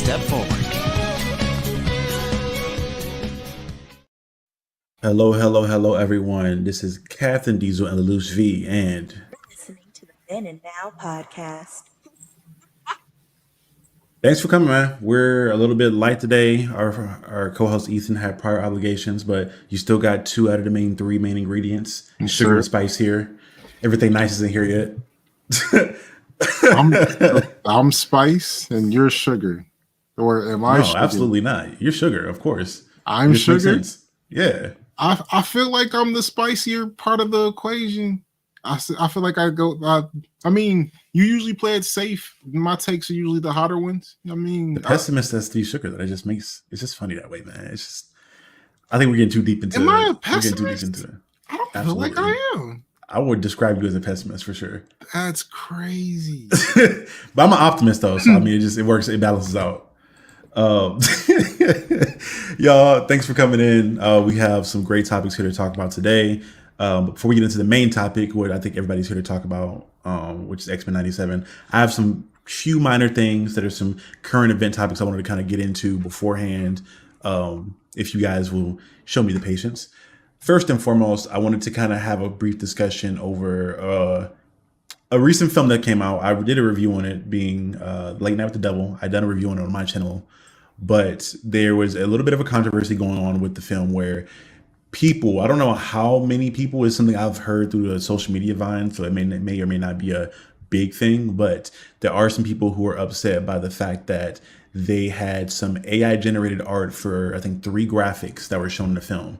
step forward. Hello, everyone. This is Captain Diesel and Lelouch V, and Listening to the Then and Now podcast. thanks for coming, man. We're a little bit light today. Our co-host Ethan had prior obligations, but you still got two out of the main three main ingredients: sugar and spice here. Everything nice isn't here yet. I'm spice and you're sugar, or am I? No, sugar? absolutely not. You're sugar, of course. I'm This makes sugar. sense. Yeah. I feel like I'm the spicier part of the equation. I feel like I go. I mean, you usually play it safe. My takes are usually the hotter ones. I mean, The pessimist has to be sugar. That it just makes it's just funny that way, man. It's just I think we're getting too deep into am I a We're getting too deep pessimist? into it. I don't feel Absolutely. like I am. I would describe you as a pessimist for sure. That's crazy. But I'm an optimist though, so I mean it works, it balances out. Um, y'all, thanks for coming in. We have some great topics here to talk about today. But before we get into the main topic, what I think everybody's here to talk about, which is XMen 97, I have some few minor things that are some current event topics I wanted to kind of get into beforehand. If you guys will show me the patience. First and foremost, I wanted to kind of have a brief discussion over a recent film that came out. I did a review on it, being Late Night with the Devil. I done a review on it on my channel, but there was a little bit of a controversy going on with the film where people, I don't know how many people, is something I've heard through the social media vine, so it may or may not be a big thing, but there are some people who are upset by the fact that they had some AI generated art for, I think, 3 graphics that were shown in the film.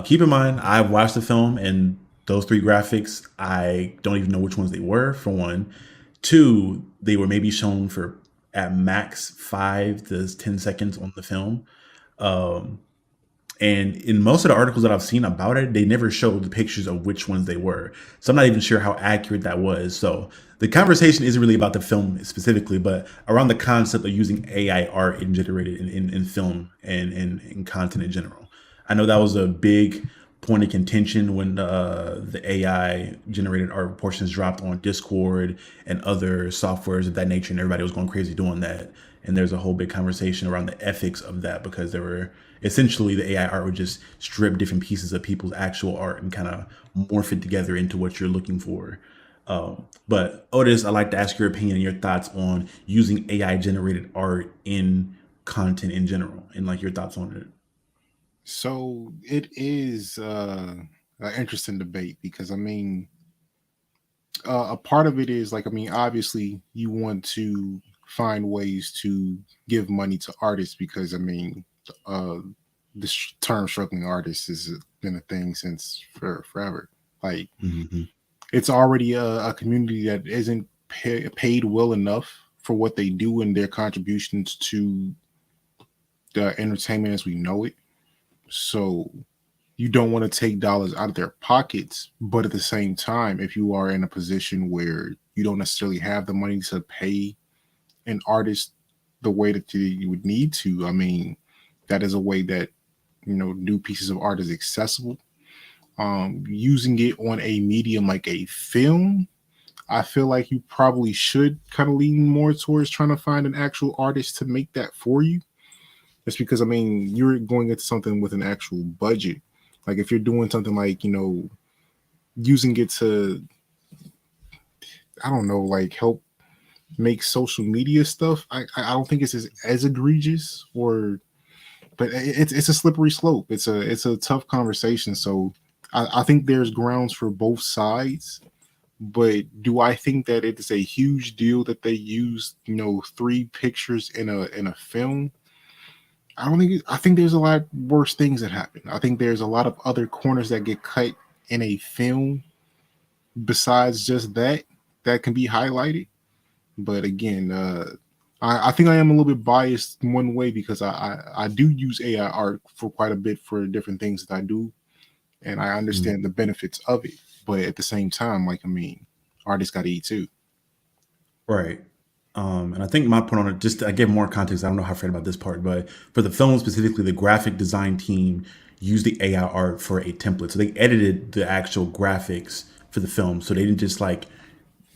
Keep in mind, I've watched the film, and those 3 graphics, I don't even know which ones they were, for one. 2, they were maybe shown for at max 5 to 10 seconds on the film. And in most of the articles that I've seen about it, they never showed the pictures of which ones they were. So I'm not even sure how accurate that was. So the conversation isn't really about the film specifically, but around the concept of using AI art and generated in film and in content in general. I know that was a big point of contention when the AI generated art portions dropped on Discord and other softwares of that nature, and everybody was going crazy doing that. And there's a whole big conversation around the ethics of that, because there were essentially the AI art would just strip different pieces of people's actual art and kind of morph it together into what you're looking for. But Otis, I'd like to ask your opinion and your thoughts on using AI generated art in content in general, and like your thoughts on it. So it is an interesting debate because I mean, a part of it is like, I mean, obviously you want to find ways to give money to artists because I mean, this term struggling artist has been a thing since forever. Like, it's already a community that isn't paid well enough for what they do and their contributions to the entertainment as we know it. So you don't want to take dollars out of their pockets, but at the same time, if you are in a position where you don't necessarily have the money to pay an artist the way that you would need to, I mean, that is a way that, you know, new pieces of art is accessible. Using it on a medium like a film, I feel like you probably should kind of lean more towards trying to find an actual artist to make that for you. Just because, I mean, you're going into something with an actual budget. Like if you're doing something like, you know, using it to, I don't know, like help make social media stuff, I don't think it's as egregious, or, but it's a slippery slope. It's a tough conversation. So I think there's grounds for both sides. But do I think that it is a huge deal that they use, you know, 3 pictures in a film? I don't think. I think there's a lot worse things that happen. I think there's a lot of other corners that get cut in a film besides just that can be highlighted. But again, I think I am a little bit biased one way because I do use AI art for quite a bit for different things that I do, and I understand the benefits of it. But at the same time, like, I mean, artists got to eat too. Right. And I think my point on it, just to give more context, I don't know how I feel about this part, but for the film specifically, the graphic design team used the AI art for a template. So they edited the actual graphics for the film. So they didn't just like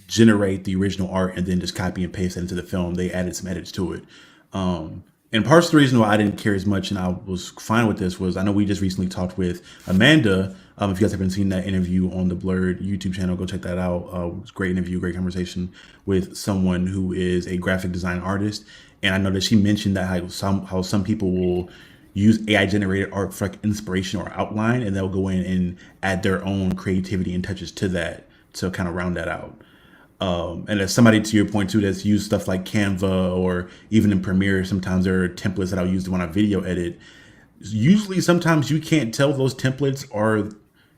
generate the original art and then just copy and paste it into the film. They added some edits to it. And part of the reason why I didn't care as much and I was fine with this was I know we just recently talked with Amanda. If you guys haven't seen that interview on the Blurred YouTube channel, go check that out. It was a great interview, great conversation with someone who is a graphic design artist. And I know that she mentioned that how some people will use AI generated art for like inspiration or outline, and they'll go in and add their own creativity and touches to that to kind of round that out. And as somebody to your point too, that's used stuff like Canva or even in Premiere, sometimes there are templates that I'll use when I video edit. Usually, sometimes you can't tell those templates are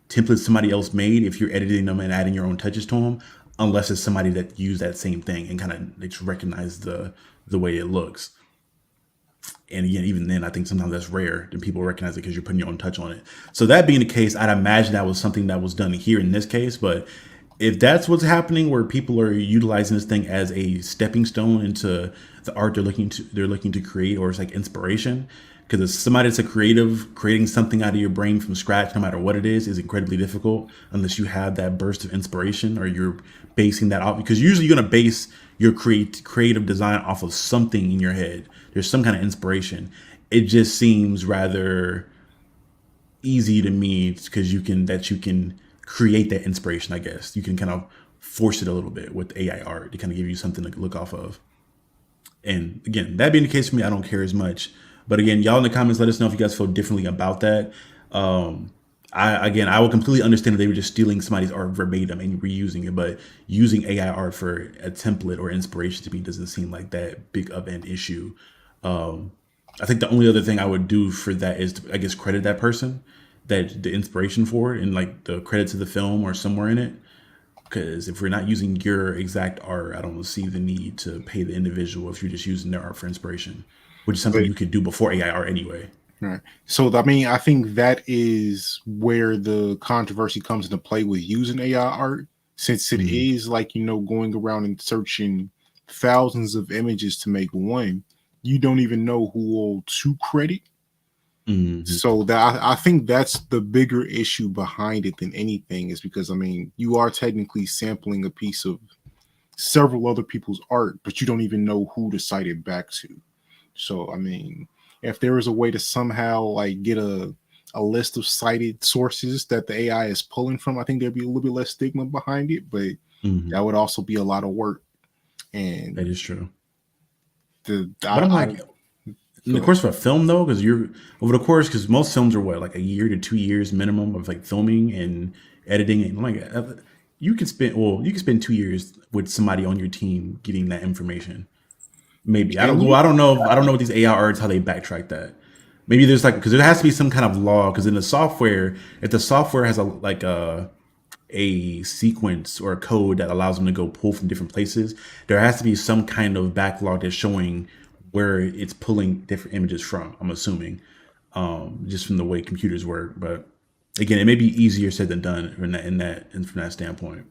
templates somebody else made if you're editing them and adding your own touches to them, unless it's somebody that used that same thing and kind of they just recognize the way it looks. And again, even then, I think sometimes that's rare that people recognize it because you're putting your own touch on it. So that being the case, I'd imagine that was something that was done here in this case. But if that's what's happening, where people are utilizing this thing as a stepping stone into the art they're looking to create, or it's like inspiration, because it's somebody that's a creative, creating something out of your brain from scratch, no matter what it is incredibly difficult unless you have that burst of inspiration or you're basing that off. Because usually you're gonna base your creative design off of something in your head. There's some kind of inspiration. It just seems rather easy to me because you can create that inspiration. I guess you can kind of force it a little bit with AI art to kind of give you something to look off of. And again, that being the case for me, I don't care as much. But again, y'all in the comments, let us know if you guys feel differently about that. I will completely understand if they were just stealing somebody's art verbatim and reusing it, but using AI art for a template or inspiration to me doesn't seem like that big of an issue. Um, I think the only other thing I would do for that is to, I guess, credit that person, that the inspiration for it, and like the credit to the film or somewhere in it. Because if we're not using your exact art, I don't see the need to pay the individual if you're just using their art for inspiration, which is something But you could do before AI art anyway. right. So I mean, I think that is where the controversy comes into play with using AI art, since it Mm-hmm. is like going around and searching thousands of images to make one. You don't even know who all to credit. Mm-hmm. So that I think that's the bigger issue behind it than anything, is because I mean you are technically sampling a piece of several other people's art, but you don't even know who to cite it back to. So I mean, if there is a way to somehow like get a list of cited sources that the AI is pulling from, I think there'd be a little bit less stigma behind it, but Mm-hmm. that would also be a lot of work. That And is true. the But I'm I like, in go the ahead. course of a film though, because you're over the course, because most films are what, like a year to 2 years minimum of like filming and editing, and like you can spend 2 years with somebody on your team getting that information. Maybe I don't Can go. you? I don't know. I don't know what these AI arts how they backtrack that. Maybe there's like because there has to be some kind of law because in the software, if the software has a sequence or a code that allows them to go pull from different places, there has to be some kind of backlog that's showing where it's pulling different images from. I'm assuming, just from the way computers work. But again, it may be easier said than done and from that standpoint.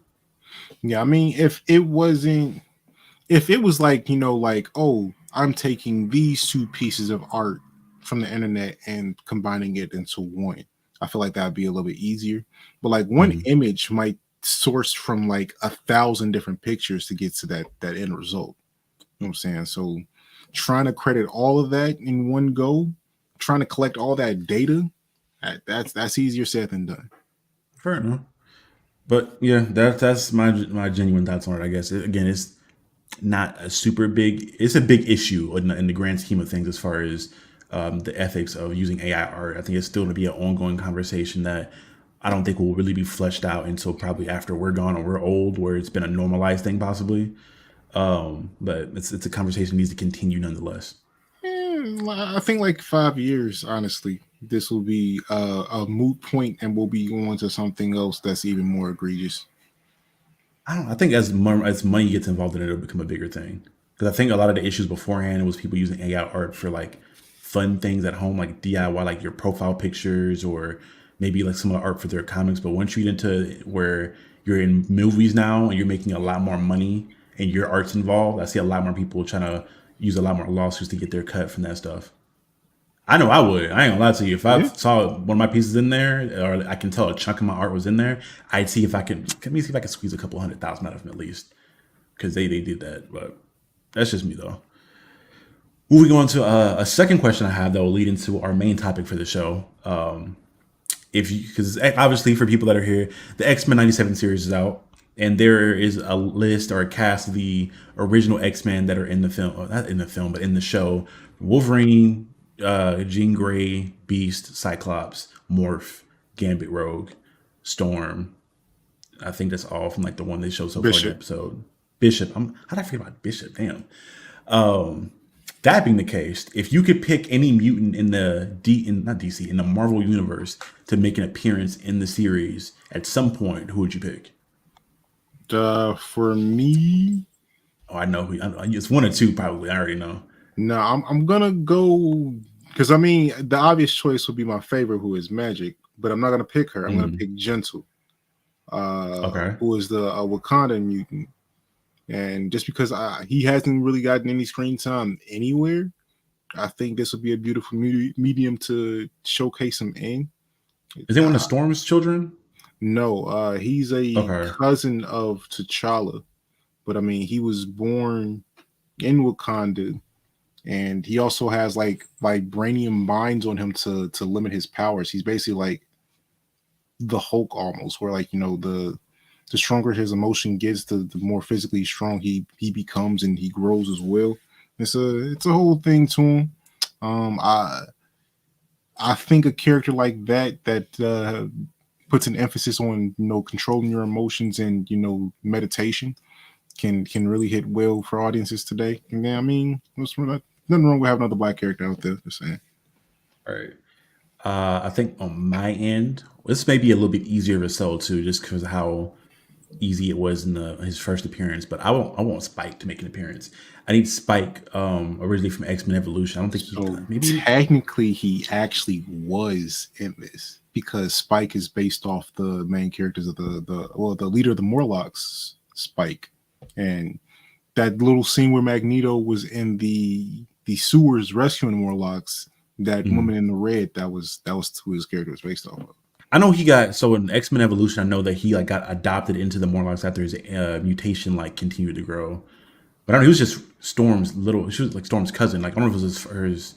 Yeah, I mean, if it was like like, oh, I'm taking these two pieces of art from the internet and combining it into one, I feel like that'd be a little bit easier. But like one Mhm. image might source from like 1,000 different pictures to get to that end result. You know what I'm saying? So trying to credit all of that in one go, trying to collect all that data, that's easier said than done. Fair enough. But yeah, that's my genuine thoughts on it. I guess again, it's not a super big. It's a big issue in the grand scheme of things as far as the ethics of using AI art. I think it's still going to be an ongoing conversation that I don't think will really be fleshed out until probably after we're gone or we're old, where it's been a normalized thing possibly. But it's a conversation that needs to continue nonetheless. I think like 5 years, honestly, this will be a moot point, and we'll be going to something else that's even more egregious. I don't. I think as money gets involved in it, it'll become a bigger thing. Because I think a lot of the issues beforehand was people using AI art for like fun things at home, like DIY, like your profile pictures, or maybe like some of the art for their comics. But once you get into where you're in movies now and you're making a lot more money and your art's involved, I see a lot more people trying to use a lot more lawsuits to get their cut from that stuff. I know I would. I ain't gonna lie to you. If I Yeah, saw one of my pieces in there, or I can tell a chunk of my art was in there, I'd see if I could. Let me see if I could squeeze a couple 100,000 out of them at least, because they did that. But that's just me though. Moving on to a second question I have that will lead into our main topic for the show. If you, because obviously for people that are here, the X-Men 97 series is out, and there is a list or a cast of the original X-Men that are in the film, or not in the film, but in the show: Wolverine, Jean Grey, Beast, Cyclops, Morph, Gambit, Rogue, Storm. I think that's all from like the one they showed so far in the Bishop. episode. Bishop. How did I forget about Bishop? Damn. That being the case, if you could pick any mutant in not DC, in the Marvel universe to make an appearance in the series at some point, who would you pick? For me, Oh, I know who. It's one or two, probably. I already know. no, I'm gonna go because I mean the obvious choice would be my favorite, who is Magic, but I'm not gonna pick her. I'm gonna Mm, pick Gentle, okay. who is the Wakanda mutant, and just because he hasn't really gotten any screen time anywhere, I think this would be a beautiful medium to showcase him in. Is it one of Storm's children? No, he's a Okay. cousin of T'Challa, but I mean he was born in Wakanda, and he also has like vibranium mines on him to limit his powers. He's basically like the Hulk almost, where like the stronger his emotion gets, the more physically strong he becomes, and he grows as well. It's a whole thing to him. Um, I I think a character like that puts an emphasis on controlling your emotions and meditation can really hit well for audiences today. And then I mean, nothing wrong with having another black character out there. Just saying. All right. I think on my end, this may be a little bit easier to sell too, just because of how easy it was in his first appearance. But I want Spike to make an appearance. I need Spike, originally from X Men Evolution. I don't think So maybe. technically, he actually was in this because Spike is based off the main characters of the leader of the Morlocks, Spike, and that little scene where Magneto was in the sewers rescuing the Morlocks. That Mhm. woman in the red, that was who his character was based off of. I know he got so in X Men Evolution. I know that he like got adopted into the Morlocks after his mutation like continued to grow. But I don't know. He was just Storm's little. She was like Storm's cousin. Like I don't know if it was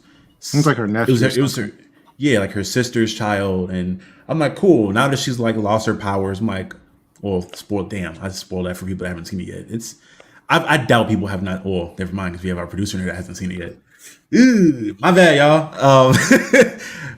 It's like her It was nephew her. or It was something. her. Yeah, like her sister's child. And I'm like, cool. Now that she's like lost her powers, I'm like, well, spoiled. Damn, I spoiled that for people that haven't seen it yet. I doubt people have not. Well, never mind, because we have our producer here that hasn't seen it yet. Ooh, my bad, y'all.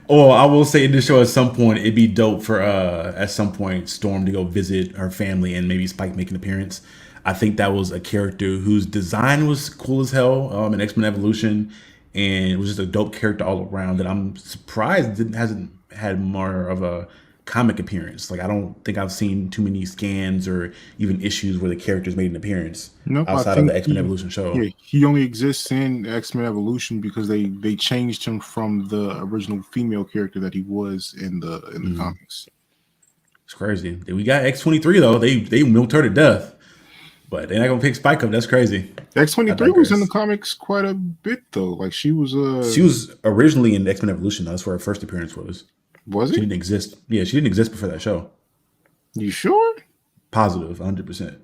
Or I will say in the show at some point it'd be dope for at some point Storm to go visit her family and maybe Spike make an appearance. I think that was a character whose design was cool as hell in X Men Evolution, and it was just a dope character all around. That I'm surprised didn't hasn't had more of a comic appearance. Like I don't think I've seen too many scans or even issues where the characters made an appearance Nope, I outside of think the X Men Evolution show. he only exists in X-Men Evolution because they changed him from the original female character that he was in the Mm, comics. it's crazy. We got X-23 though. They milked her to death, but they're not gonna pick Spike up. That's crazy. I X-23 was in the digress. comics quite a bit though. Like she was She was originally in X Men Evolution. That's where her first appearance was. was She it? didn't exist. Yeah, she didn't exist before that show. You sure? Positive, 100%.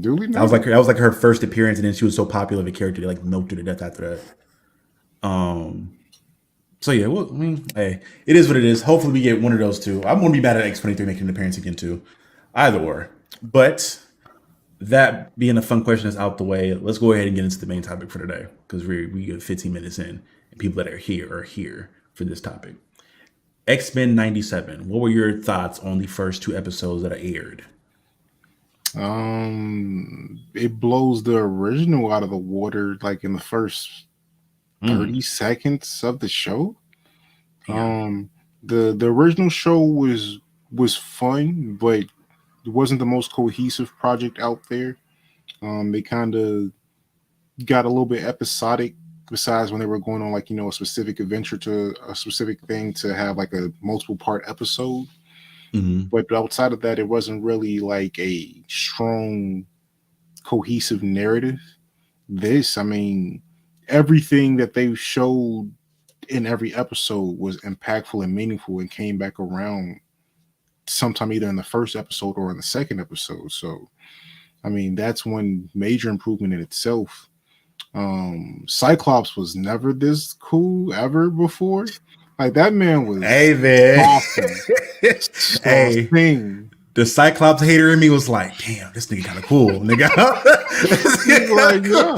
Do we That know was like that? her first appearance, and then she was so popular of a character they like milked her to death after that. So yeah, well, I mean, hey, it is what it is. Hopefully, we get one of those two. I'm gonna be bad at X-23 making an appearance again too, either or. But that being a fun question is out the way, let's go ahead and get into the main topic for today because we get 15 minutes in, and people that are here for this topic. X-Men 97. What were your thoughts on the first two episodes that are aired? It blows the original out of the water like in the first Mm, 30 seconds of the show. damn. The original show was fun, but it wasn't the most cohesive project out there. They kind of got a little bit episodic. Besides when they were going on like a specific adventure to a specific thing to have like a multiple part episode, Hmm. but outside of that, it wasn't really like a strong cohesive narrative. This, I mean, everything that they showed in every episode was impactful and meaningful and came back around sometime either in the first episode or in the second episode. So, I mean, that's one major improvement in itself. Cyclops was never this cool ever before. Like that man was Hey man, awesome. So hey, thing. the Cyclops hater in me was like, damn, this nigga kind of cool, nigga. This He's nigga like, kinda yo,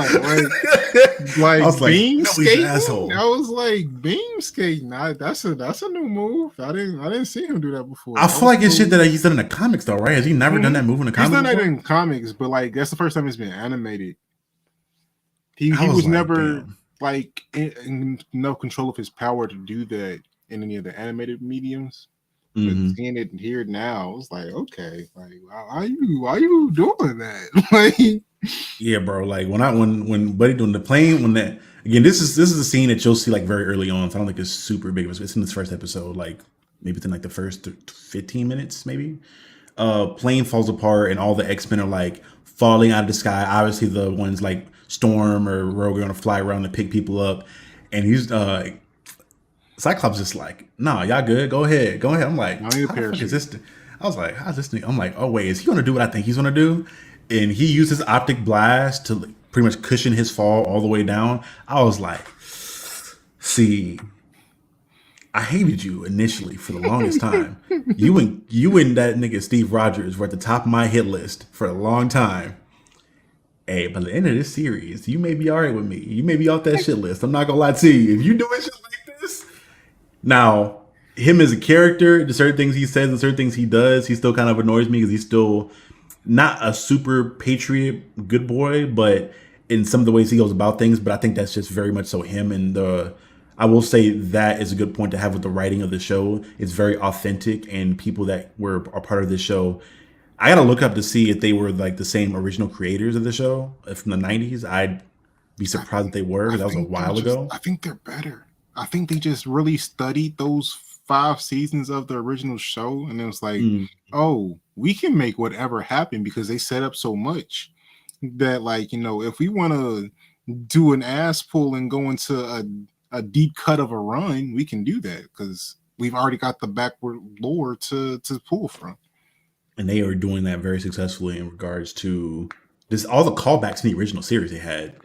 cool. I was like, beam no, he's an skating. asshole. I was like, beam skating. That's a new move. I didn't see him do that before. I That feel was like it's shit cool. that he's done in the comics though, right? Has he never done Hmm. that move in the He's comics done that before? in comics, but like that's the first time it's been animated. I He was was like, never damn. like in no control of his power to do that in any of the animated mediums. But Hmm. seeing it here now, it's like, okay, like why you doing that? Like, Yeah, bro. Like when Buddy doing the plane, when that again, this is a scene that you'll see like very early on. So I don't think it's super big. It's in this first episode, like maybe within like the first 15 minutes, maybe. Plane falls apart and all the X-Men are like falling out of the sky. Obviously, the ones like Storm or Rogue are gonna fly around and pick people up, and he's Cyclops just like, nah, y'all good. Go ahead. Go ahead. I'm like, I need a how the fuck is parachute. this? I was like, how's this thing? I'm like, oh wait, is he gonna do what I think he's gonna do? And he used his optic blast to like, pretty much cushion his fall all the way down. I was like, see, I hated you initially for the longest time. You and that nigga Steve Rogers were at the top of my hit list for a long time. Hey, by the end of this series, you may be all right with me. You may be off that shit list. I'm not gonna lie to you. If you doing shit like this, now, him as a character, the certain things he says and certain things he does, he still kind of annoys me because he's still not a super patriot good boy, but in some of the ways he goes about things. But I think that's just very much so him. And I will say that is a good point to have with the writing of the show. It's very authentic, and people that were a part of the show. I gotta look up to see if they were like the same original creators of the show from the '90s. I'd be I surprised if they were I because that was a think they're while just. ago. I think they're better. I think they just really studied those 5 seasons of the original show, and it was like, Mm. oh, we can make whatever happen because they set up so much that, like, if we want to do an ass pull and go into a deep cut of a run, we can do that because we've already got the backward lore to pull from. And they are doing that very successfully in regards to this all the callbacks in the original series they had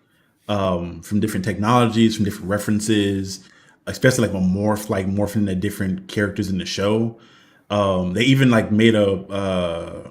from different technologies, from different references, especially like morphing into different characters in the show. They even like made a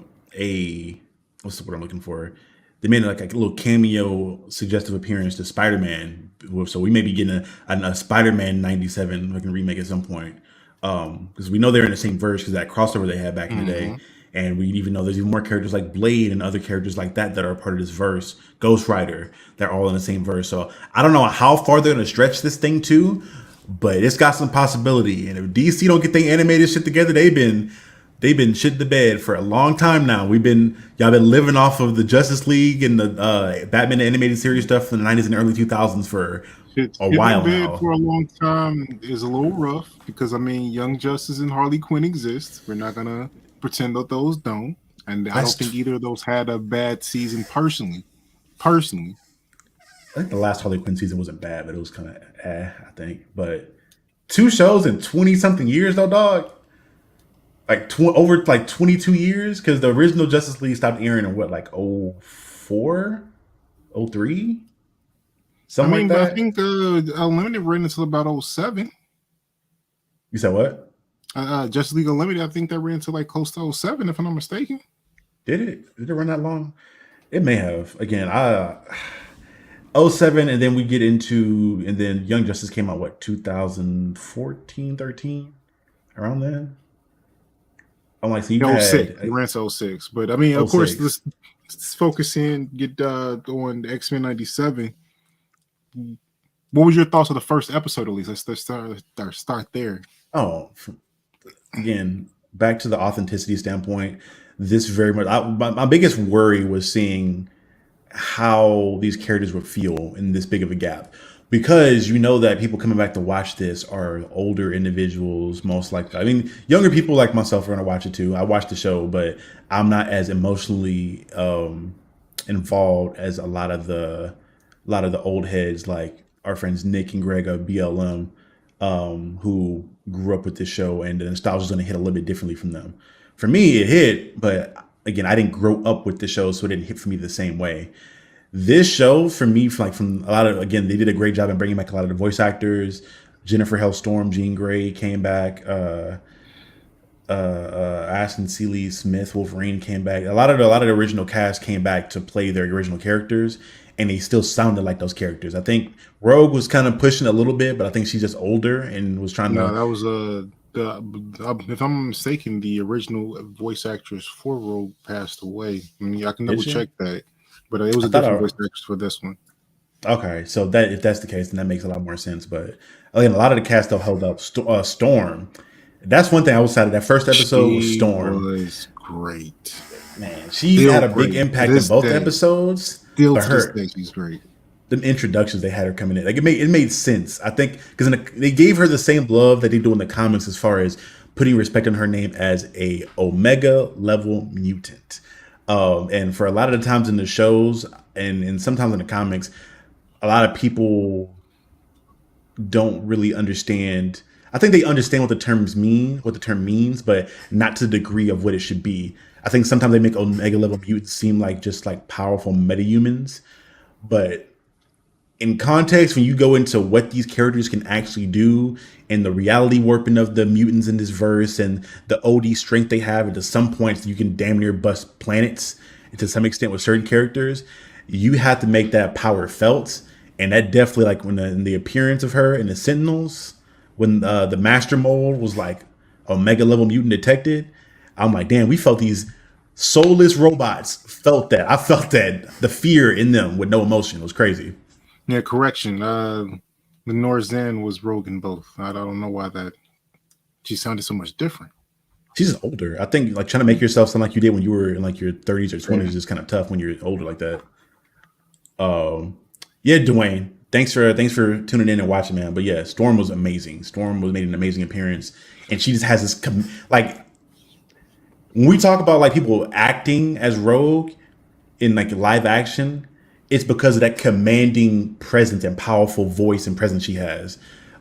what's the word I'm looking for? They made like a little cameo suggestive appearance to Spider-Man. So we may be getting a Spider-Man 97 like a remake at some point. Because we know they're in the same verse because that crossover they had back in the day. Mm-hmm. And we even know there's even more characters like Blade and other characters like that are a part of this verse. Ghost Rider, they're all in the same verse. So I don't know how far they're going to stretch this thing to, but it's got some possibility. And if DC don't get their animated shit together, they've been shit the bed for a long time now. Y'all been living off of the Justice League and the Batman animated series stuff from the '90s and early 2000s for Shit's a hitting the while bed now. for a long time is a little rough because I mean, Young Justice and Harley Quinn exist. We're not gonna pretend that those don't, and I don't think That's either of those had a bad season personally. Personally, I think the last Harley Quinn season wasn't bad, but it was kind of I think. But two shows in 20 something years though, dog. Like over like 22 years because the original Justice League stopped airing in what like 04, 03, I something like mean, but I that. think Unlimited ran until about '07. You said what? Justice League Unlimited, I think that ran until like close to '07, if I'm not mistaken. Did it? Did it run that long? It may have. Again, I 07 and then we get into and then Young Justice came out what 2014, 13 around then. I'm like, so you've '06, had it ran to '06. But I mean, of course, 06. let's focus in, get on X-Men '97. What was your thoughts of the first episode, at least? Let's start there. Oh, again, back to the authenticity standpoint, this very much my biggest worry was seeing how these characters would feel in this big of a gap because you know that people coming back to watch this are older individuals most likely. I mean, younger people like myself are going to watch it too. I watched the show, but I'm not as emotionally involved as a lot of the old heads like our friends Nick and Greg of BLM, who grew up with this show, and the nostalgia is going to hit a little bit differently from them. For me, it hit, but again, I didn't grow up with the show, so it didn't hit for me the same way. This show for me, from a lot of, again, they did a great job in bringing back a lot of the voice actors. Jennifer Hellstorm, Jean Grey came back. Ashton Seeley Smith, Wolverine came back. A lot of the original cast came back to play their original characters, and they still sounded like those characters. I think Rogue was kind of pushing a little bit, but I think she's just older and was trying No, to. that was if I'm mistaken, the original voice actress for Rogue passed away. I mean, I can Did double she? check that, but it was I a thought different voice I. actress for this one. Okay, so that if that's the case, then that makes a lot more sense. But again, a lot of the cast still held up. Storm, that's one thing I was sad of. That first episode was She Storm. was great, Man, she still had a big great to impact in this both day. episodes, Still but to this her day, she's great. the introductions they had her coming in, like it made sense. I think because they gave her the same love that they do in the comics as far as putting respect on her name as a Omega level mutant. And for a lot of the times in the shows and sometimes in the comics, a lot of people don't really understand. I think they understand what the term means, but not to the degree of what it should be. I think sometimes they make Omega level mutants seem like just like powerful metahumans, but in context, when you go into what these characters can actually do and the reality warping of the mutants in this verse and the OD strength they have, and to some points you can damn near bust planets to some extent with certain characters, you have to make that power felt. And that definitely, like when in the appearance of her in the Sentinels, when the Master Mold was like Omega level mutant detected, I'm like, damn, we felt these soulless robots felt that. I felt that the fear in them with no emotion. It was crazy. Yeah, correction. The Norzen was Rogue in both. I don't know why that she sounded so much different. She's just older. I think like trying to make yourself sound like you did when you were in like your 30s or Yeah. 20s is kind of tough when you're older like that. Um, yeah, Dwayne, thanks for tuning in and watching, man. But yeah, Storm was amazing. Storm was made an amazing appearance, and she just has this like when we talk about like people acting as Rogue in like live action, it's because of that commanding presence and powerful voice and presence she has.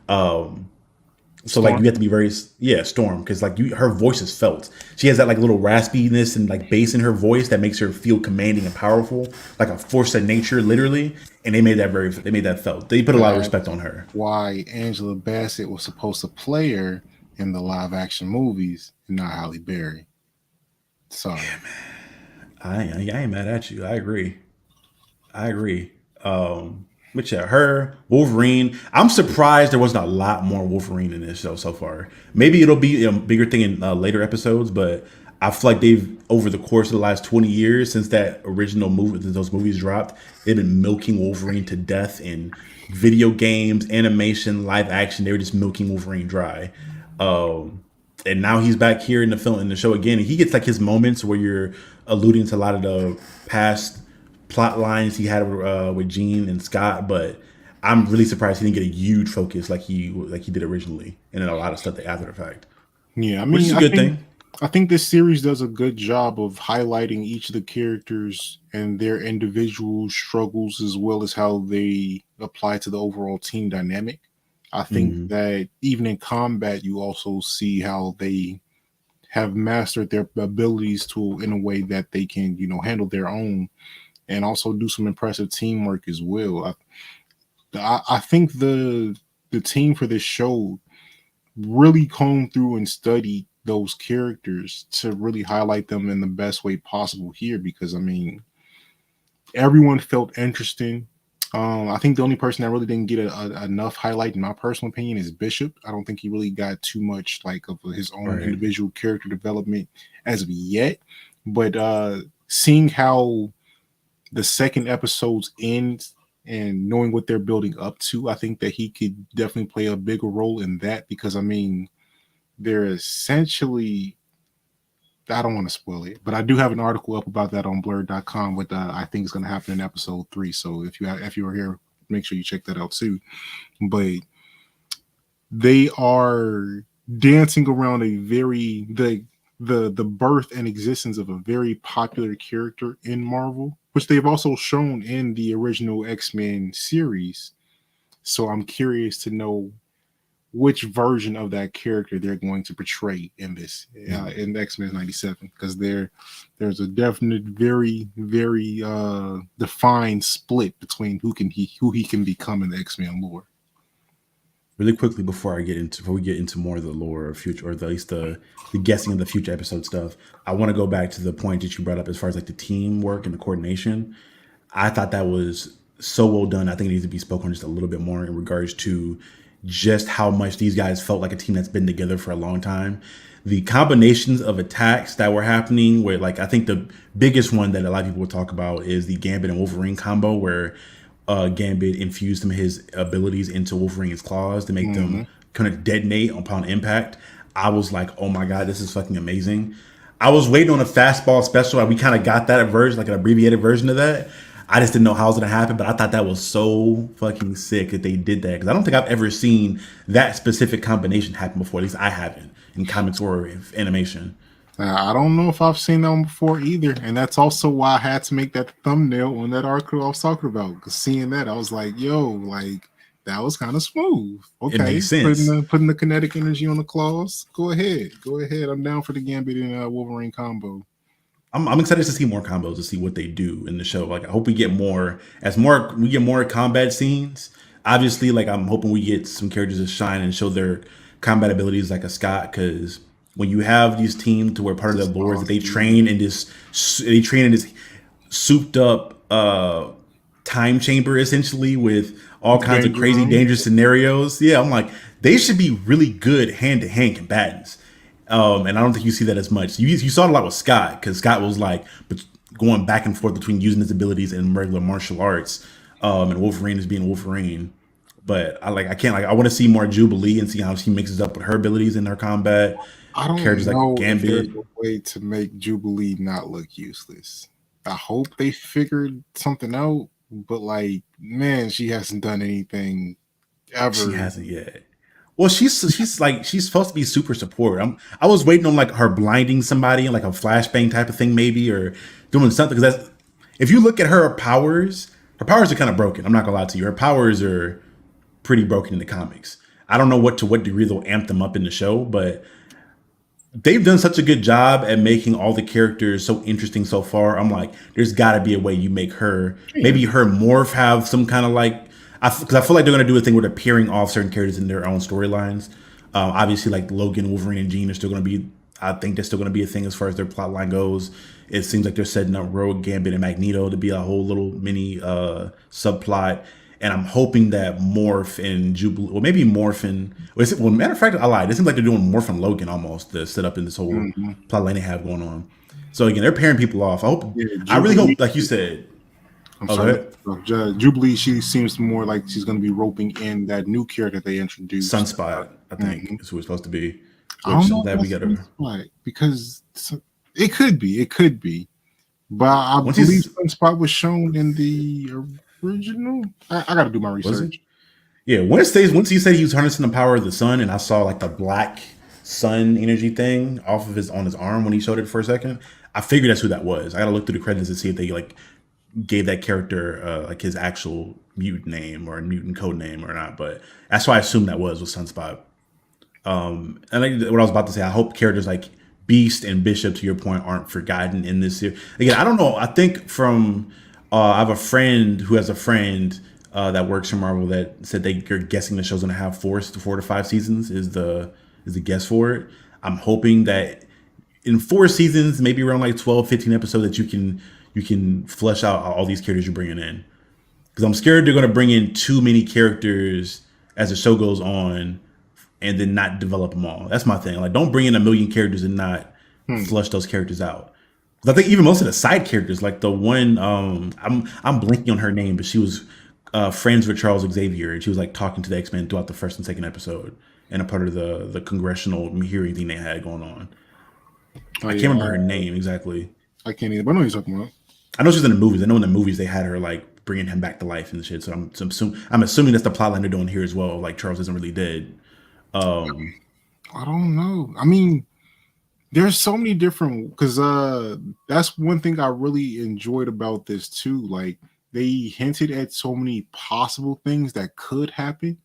Um, So like you Storm. have to be very, yeah, Storm, because like her voice is felt. She has that like little raspiness and like bass in her voice that makes her feel commanding and powerful, like a force of nature, literally. And they made that felt. They put a lot of respect That's on her. why Angela Bassett was supposed to play her in the live action movies and not Halle Berry. Sorry. I ain't mad at you. I agree. I agree. But yeah, her Wolverine. I'm surprised there wasn't a lot more Wolverine in this show so far. Maybe it'll be a bigger thing in later episodes, but I feel like they've over the course of the last 20 years since that original movie, those movies dropped, they've been milking Wolverine to death in video games, animation, live action. They were just milking Wolverine dry. And now he's back here in the show again, and he gets like his moments where you're alluding to a lot of the past plot lines he had with Jean and Scott, but I'm really surprised he didn't get a huge focus like he did originally, and then a lot of stuff after the fact, Yeah, I which is mean, a good thing. I think this series does a good job of highlighting each of the characters and their individual struggles as well as how they apply to the overall team dynamic. I think Hmm. that even in combat, you also see how they have mastered their abilities to in a way that they can, handle their own and also do some impressive teamwork as well. I think the team for this show really combed through and studied those characters to really highlight them in the best way possible here because I mean everyone felt interesting. I think the only person that really didn't get enough highlight, in my personal opinion, is Bishop. I don't think he really got too much like of his own Right. individual character development as of yet. But seeing how the second episode's end and knowing what they're building up to, I think that he could definitely play a bigger role in that because I mean they're essentially I don't want to spoil it, but I do have an article up about that on blurred.com with I think it's going to happen in episode 3. So if you are here, make sure you check that out too. But they are dancing around a very the birth and existence of a very popular character in Marvel, which they've also shown in the original X-Men series. So I'm curious to know which version of that character they're going to portray in this Mhm. in X-Men 97, because there's a definite very defined split between who he can become in the X-Men lore. Really quickly before we get into more of the lore or future, or at least the guessing of the future episode stuff, I want to go back to the point that you brought up as far as like the teamwork and the coordination. I thought that was so well done. I think it needs to be spoken on just a little bit more in regards to just how much these guys felt like a team that's been together for a long time. The combinations of attacks that were happening, where like I think the biggest one that a lot of people will talk about is the Gambit and Wolverine combo, where Gambit infused some of his abilities into Wolverine's claws to make Mm-hmm. them kind of detonate upon impact. I was like, oh my god, this is fucking amazing. I was waiting on a fastball special. Like, we kind of got that version, like an abbreviated version of that. I just didn't know how it was gonna happen, but I thought that was so fucking sick that they did that, because I don't think I've ever seen that specific combination happen before. At least I haven't in comics or animation. I don't know if I've seen that one before either, and that's also why I had to make that thumbnail on that article I was talking about. Because seeing that, I was like, "Yo, like that was kind of smooth." It Okay, makes sense. putting the kinetic energy on the claws. Go ahead, go ahead. I'm down for the Gambit and Wolverine combo. I'm excited to see more combos, to see what they do in the show. Like, I hope we get more as more we get more combat scenes. Obviously, like, I'm hoping we get some characters to shine and show their combat abilities, like a Scott, because when you have these teams to where part of their lore is that they train in this souped up time chamber, essentially, with all kinds of Danger crazy Room. dangerous scenarios. Yeah, I'm like, they should be really good hand to hand combatants. And I don't think you see that as much. You saw it a lot with Scott, because Scott was like going back and forth between using his abilities and regular martial arts. And Wolverine is being Wolverine. But I can't, like, I want to see more Jubilee and see how she mixes up with her abilities in her combat. I don't Characters like know if there's Gambit. a way to make Jubilee not look useless. I hope they figured something out, but like, man, she hasn't done anything She ever. hasn't yet. Well, she's supposed to be super support. I was waiting on like her blinding somebody in like a flashbang type of thing, maybe, or doing something. Because that's, if you look at her powers are kind of broken. I'm not gonna lie to you. Her powers are pretty broken in the comics. I don't know to what degree they'll amp them up in the show, but they've done such a good job at making all the characters so interesting so far. I'm like, there's got to be a way you make her, Yeah. maybe her morph have some kind of like, because I feel like they're gonna do a thing with appearing off certain characters in their own storylines. Obviously, like Logan, Wolverine, and Jean are still gonna be. I think that's still gonna be a thing as far as their plot line goes. It seems like they're setting up Rogue, Gambit, and Magneto to be a whole little mini subplot. And I'm hoping that Morph and Jubilee, or maybe Morph and, well, matter of fact, I lied. It seems like they're doing Morph and Logan almost to set up in this whole Mhm. plot line they have going on. So again, they're pairing people off. Yeah, I really Jubilee. hope, like you said. I'm Oh, go sorry. ahead. Jubilee, she seems more like she's going to be roping in that new character they introduced. Sunspot, I think, Mhm. is who it's supposed to be. I don't Which I'm know if glad we that's got the her. spot because it could be, but I Once believe he's Sunspot was shown in the original. I got to do my was it? research. Yeah, once he said he was harnessing the power of the sun, and I saw like the black sun energy thing off of his arm when he showed it for a second. I figured that's who that was. I gotta look through the credits to see if they like gave that character like his actual mutant name or mutant code name or not. But that's why I assumed that was Sunspot. And like what I was about to say, I hope characters like Beast and Bishop, to your point, aren't forgotten in this series. Again, I don't know. I think from I have a friend who has a friend that works for Marvel that said they're guessing the show's going to have 4 to 5 seasons. Is the guess for it? I'm hoping that in 4 seasons, maybe around like 12, 15 episodes, that you can flesh out all these characters you're bringing in. Because I'm scared they're going to bring in too many characters as the show goes on, and then not develop them all. That's my thing. Like, don't bring in a million characters and not Hmm. flush those characters out. 'Cause I think even most of the side characters, like the one, I'm blinking on her name, but she was friends with Charles Xavier, and she was like talking to the X Men throughout the first and second episode, and a part of the congressional hearing thing they had going on. Oh I can't yeah, remember her name exactly. I can't either. But I know what you're talking about. I know she's in the movies. I know in the movies they had her like bringing him back to life and shit. So I'm assuming that's the plot line they're doing here as well. Like, Charles isn't really dead. I don't know. I mean, there's so many different because that's one thing I really enjoyed about this too. Like they hinted at so many possible things that could happen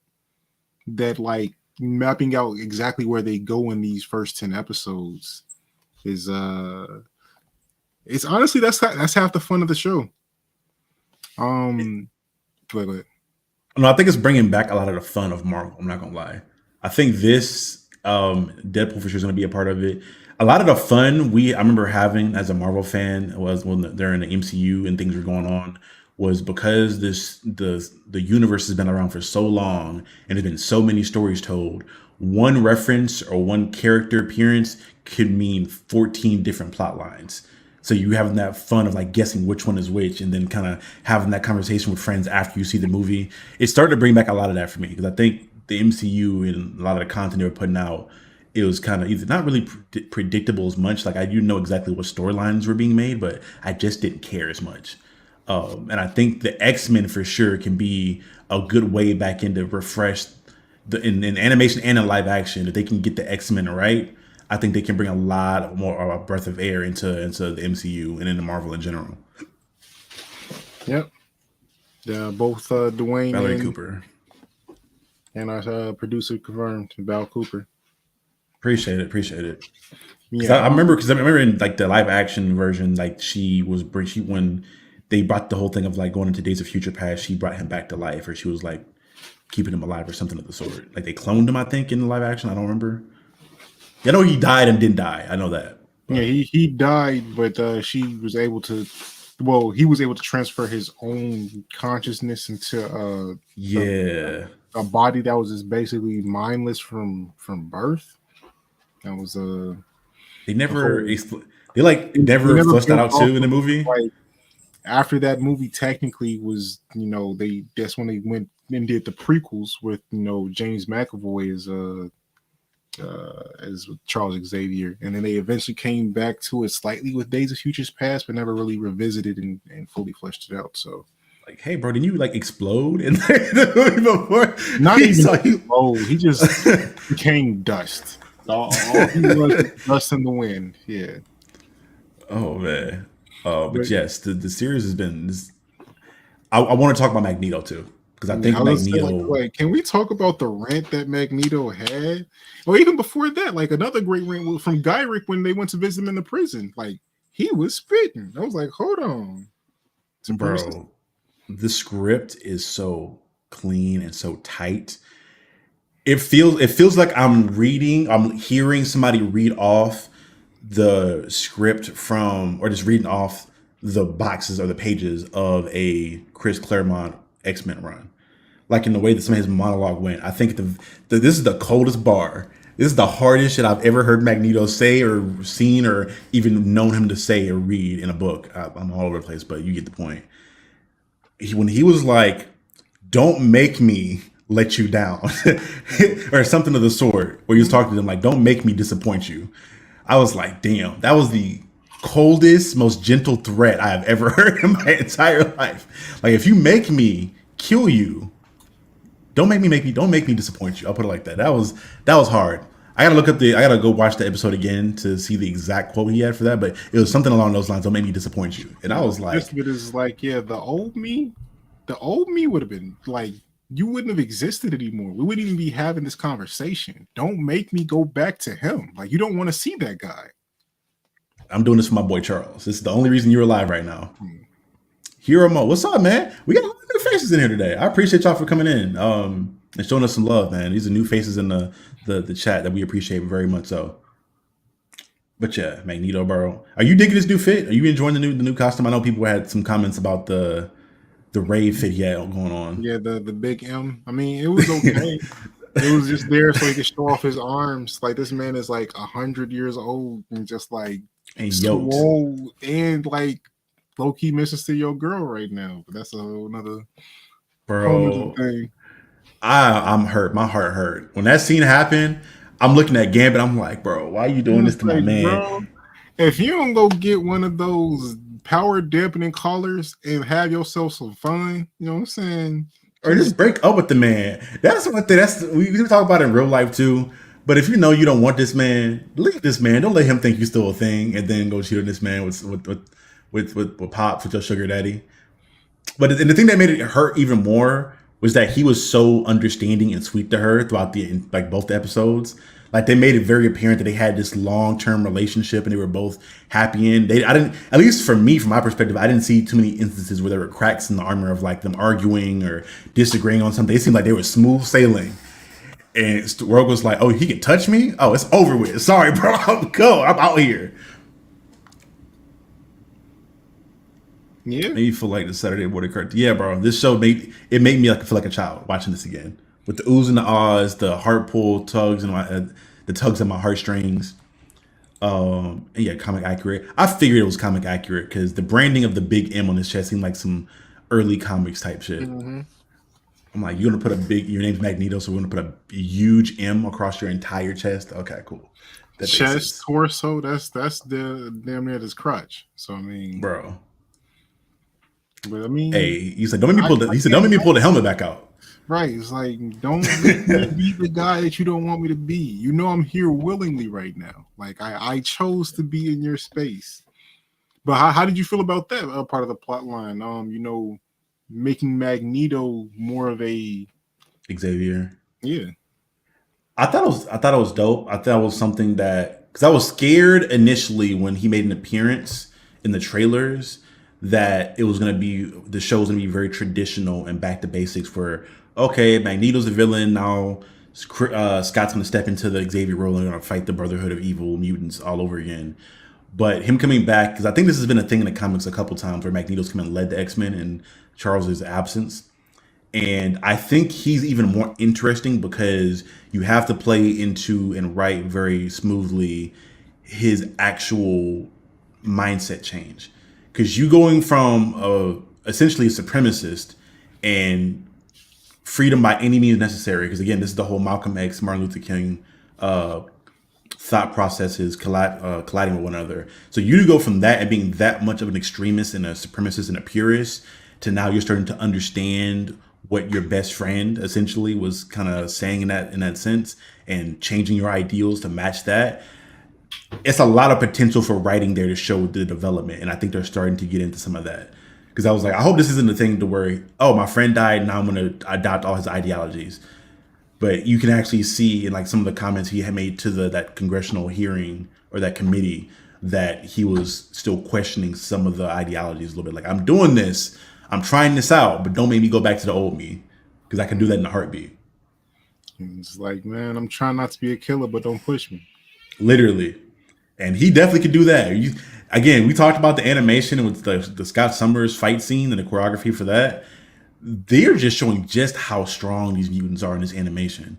that like mapping out exactly where they go in these first 10 episodes is it's honestly that's half the fun of the show. Go ahead. No, I think it's bringing back a lot of the fun of Marvel. I'm not gonna lie. I think this Deadpool for sure is gonna be a part of it. A lot of the fun I remember having as a Marvel fan was when they're in the MCU and things were going on was because the universe has been around for so long and there's been so many stories told. One reference or one character appearance could mean 14 different plot lines. So you having that fun of like guessing which one is which, and then kind of having that conversation with friends after you see the movie. It started to bring back a lot of that for me because I think the MCU and a lot of the content they were putting out, it was kind of either not really predictable as much. Like I do know exactly what storylines were being made, but I just didn't care as much. And I think the XMen for sure can be a good way back into refresh in animation and in live action. If they can get the X-Men right, I think they can bring a lot more of a breath of air into the MCU and into Marvel in general. Yep. Yeah, both Dwayne Valerie Cooper and our producer confirmed, Val Cooper. Appreciate it. Yeah, I remember in like the live action version, like when they brought the whole thing of like going into Days of Future Past, she brought him back to life, or she was like keeping him alive or something of the sort. Like they cloned him, I think, in the live action. I don't remember. I know he died and didn't die. I know that. But. Yeah, he died, but she was able to. Well, he was able to transfer his own consciousness into a body that was just basically mindless from birth. That was they never fleshed that out too in the movie. Like after that movie, technically was that's when they went and did the prequels with James McAvoy as Charles Xavier, and then they eventually came back to it slightly with Days of Futures Past, but never really revisited and fully fleshed it out. So, like, hey, bro, didn't you like explode in the movie before? Not even explode. He just became dust. All he was dust in the wind. Yeah. Oh man. But yes, the series has been. I want to talk about Magneto too. Because I think Magneto. Can we talk about the rant that Magneto had? Or even before that, like another great rant was from Gyrick when they went to visit him in the prison. Like he was spitting. I was like, hold on. Bro, the script is so clean and so tight. It feels like I'm hearing somebody read off the script or just reading off the boxes or the pages of a Chris Claremont X-Men run. Like in the way that some of his monologue went. I think this is the coldest bar. This is the hardest shit I've ever heard Magneto say or seen or even known him to say or read in a book. I'm all over the place, but you get the point. When he was like, "Don't make me let you down," or something of the sort, where he was talking to them like, "Don't make me disappoint you." I was like, damn, that was the coldest, most gentle threat I have ever heard in my entire life. Like, if you make me kill you, don't make me disappoint you. I'll put it like that. That was hard. I gotta go watch the episode again to see the exact quote he had for that, but it was something along those lines. Don't make me disappoint you. And I was like, this bit is like, yeah, the old me would have been like, you wouldn't have existed anymore. We wouldn't even be having this conversation. Don't make me go back to him. Like, you don't want to see that guy. I'm doing this for my boy Charles. This is the only reason you're alive right now. Hero Mo, what's up, man? We got a lot of new faces in here today. I appreciate y'all for coming in and showing us some love, man. These are new faces in the chat that we appreciate very much so. But yeah, Magneto, bro. Are you digging this new fit? Are you enjoying the new costume? I know people had some comments about the rave fit he had going on. Yeah, the big M. I mean, it was okay. It was just there so he could show off his arms. Like, this man is like 100 years old and just like swole and like low-key misses to your girl right now. But that's a whole nother thing. I'm hurt. My heart hurt. When that scene happened, I'm looking at Gambit. I'm like, bro, why are you doing this to my man? Bro, if you don't go get one of those power dampening collars and have yourself some fun, you know what I'm saying? Or just break up with the man. That's one thing. We talk about it in real life too. But if you know you don't want this man, leave this man. Don't let him think you're still a thing, and then go cheat on this man with Pops, with your sugar daddy. But the thing that made it hurt even more was that he was so understanding and sweet to her throughout the like both the episodes. Like they made it very apparent that they had this long term relationship and they were both happy in. I didn't, at least for me, from my perspective, I didn't see too many instances where there were cracks in the armor of like them arguing or disagreeing on something. It seemed like they were smooth sailing. And Rogue was like, "Oh, he can touch me? Oh, it's over with. Sorry, bro. I'm out here." Yeah. Made me feel like the Saturday morning cartoon. Yeah, bro. This show made me like feel like a child watching this again with the oohs and the ahs, the heart pull tugs and the tugs at my heartstrings. And yeah, comic accurate. I figured it was comic accurate because the branding of the big M on this chest seemed like some early comics type shit. Mm-hmm. I'm like, you're gonna put your name's Magneto, so we're gonna put a huge M across your entire chest. Okay, cool. That chest, torso, that's the damn near his crutch. So I mean, bro. But I mean, hey, he said, "Don't make me pull the helmet back out." Right, it's like, don't make me be the guy that you don't want me to be. You know, I'm here willingly right now. Like I chose to be in your space. But how did you feel about that part of the plot line? You know, making Magneto more of a Xavier. Yeah. I thought it was dope. I thought it was something that, because I was scared initially when he made an appearance in the trailers that it was gonna be, the show was gonna be very traditional and back to basics for, okay, Magneto's the villain now. Scott's gonna step into the Xavier role and gonna fight the Brotherhood of Evil mutants all over again. But him coming back, because I think this has been a thing in the comics a couple times where Magneto's come and led the X-Men in Charles's absence. And I think he's even more interesting because you have to play into and write very smoothly his actual mindset change. Because you going from essentially a supremacist and freedom by any means necessary, because again, this is the whole Malcolm X, Martin Luther King thought processes colliding with one another. So you to go from that and being that much of an extremist and a supremacist and a purist to now you're starting to understand what your best friend essentially was kind of saying in that sense and changing your ideals to match that. It's a lot of potential for writing there to show the development, and I think they're starting to get into some of that. Because I was like, I hope this isn't a thing to where, oh, my friend died, now I'm going to adopt all his ideologies. But you can actually see in like some of the comments he had made to that congressional hearing or that committee that he was still questioning some of the ideologies a little bit. Like, I'm doing this, I'm trying this out, but don't make me go back to the old me, because I can do that in a heartbeat. It's like, man, I'm trying not to be a killer, but don't push me. Literally. And he definitely could do that. Again, we talked about the animation with the Scott Summers fight scene and the choreography for that. They're just showing just how strong these mutants are in this animation.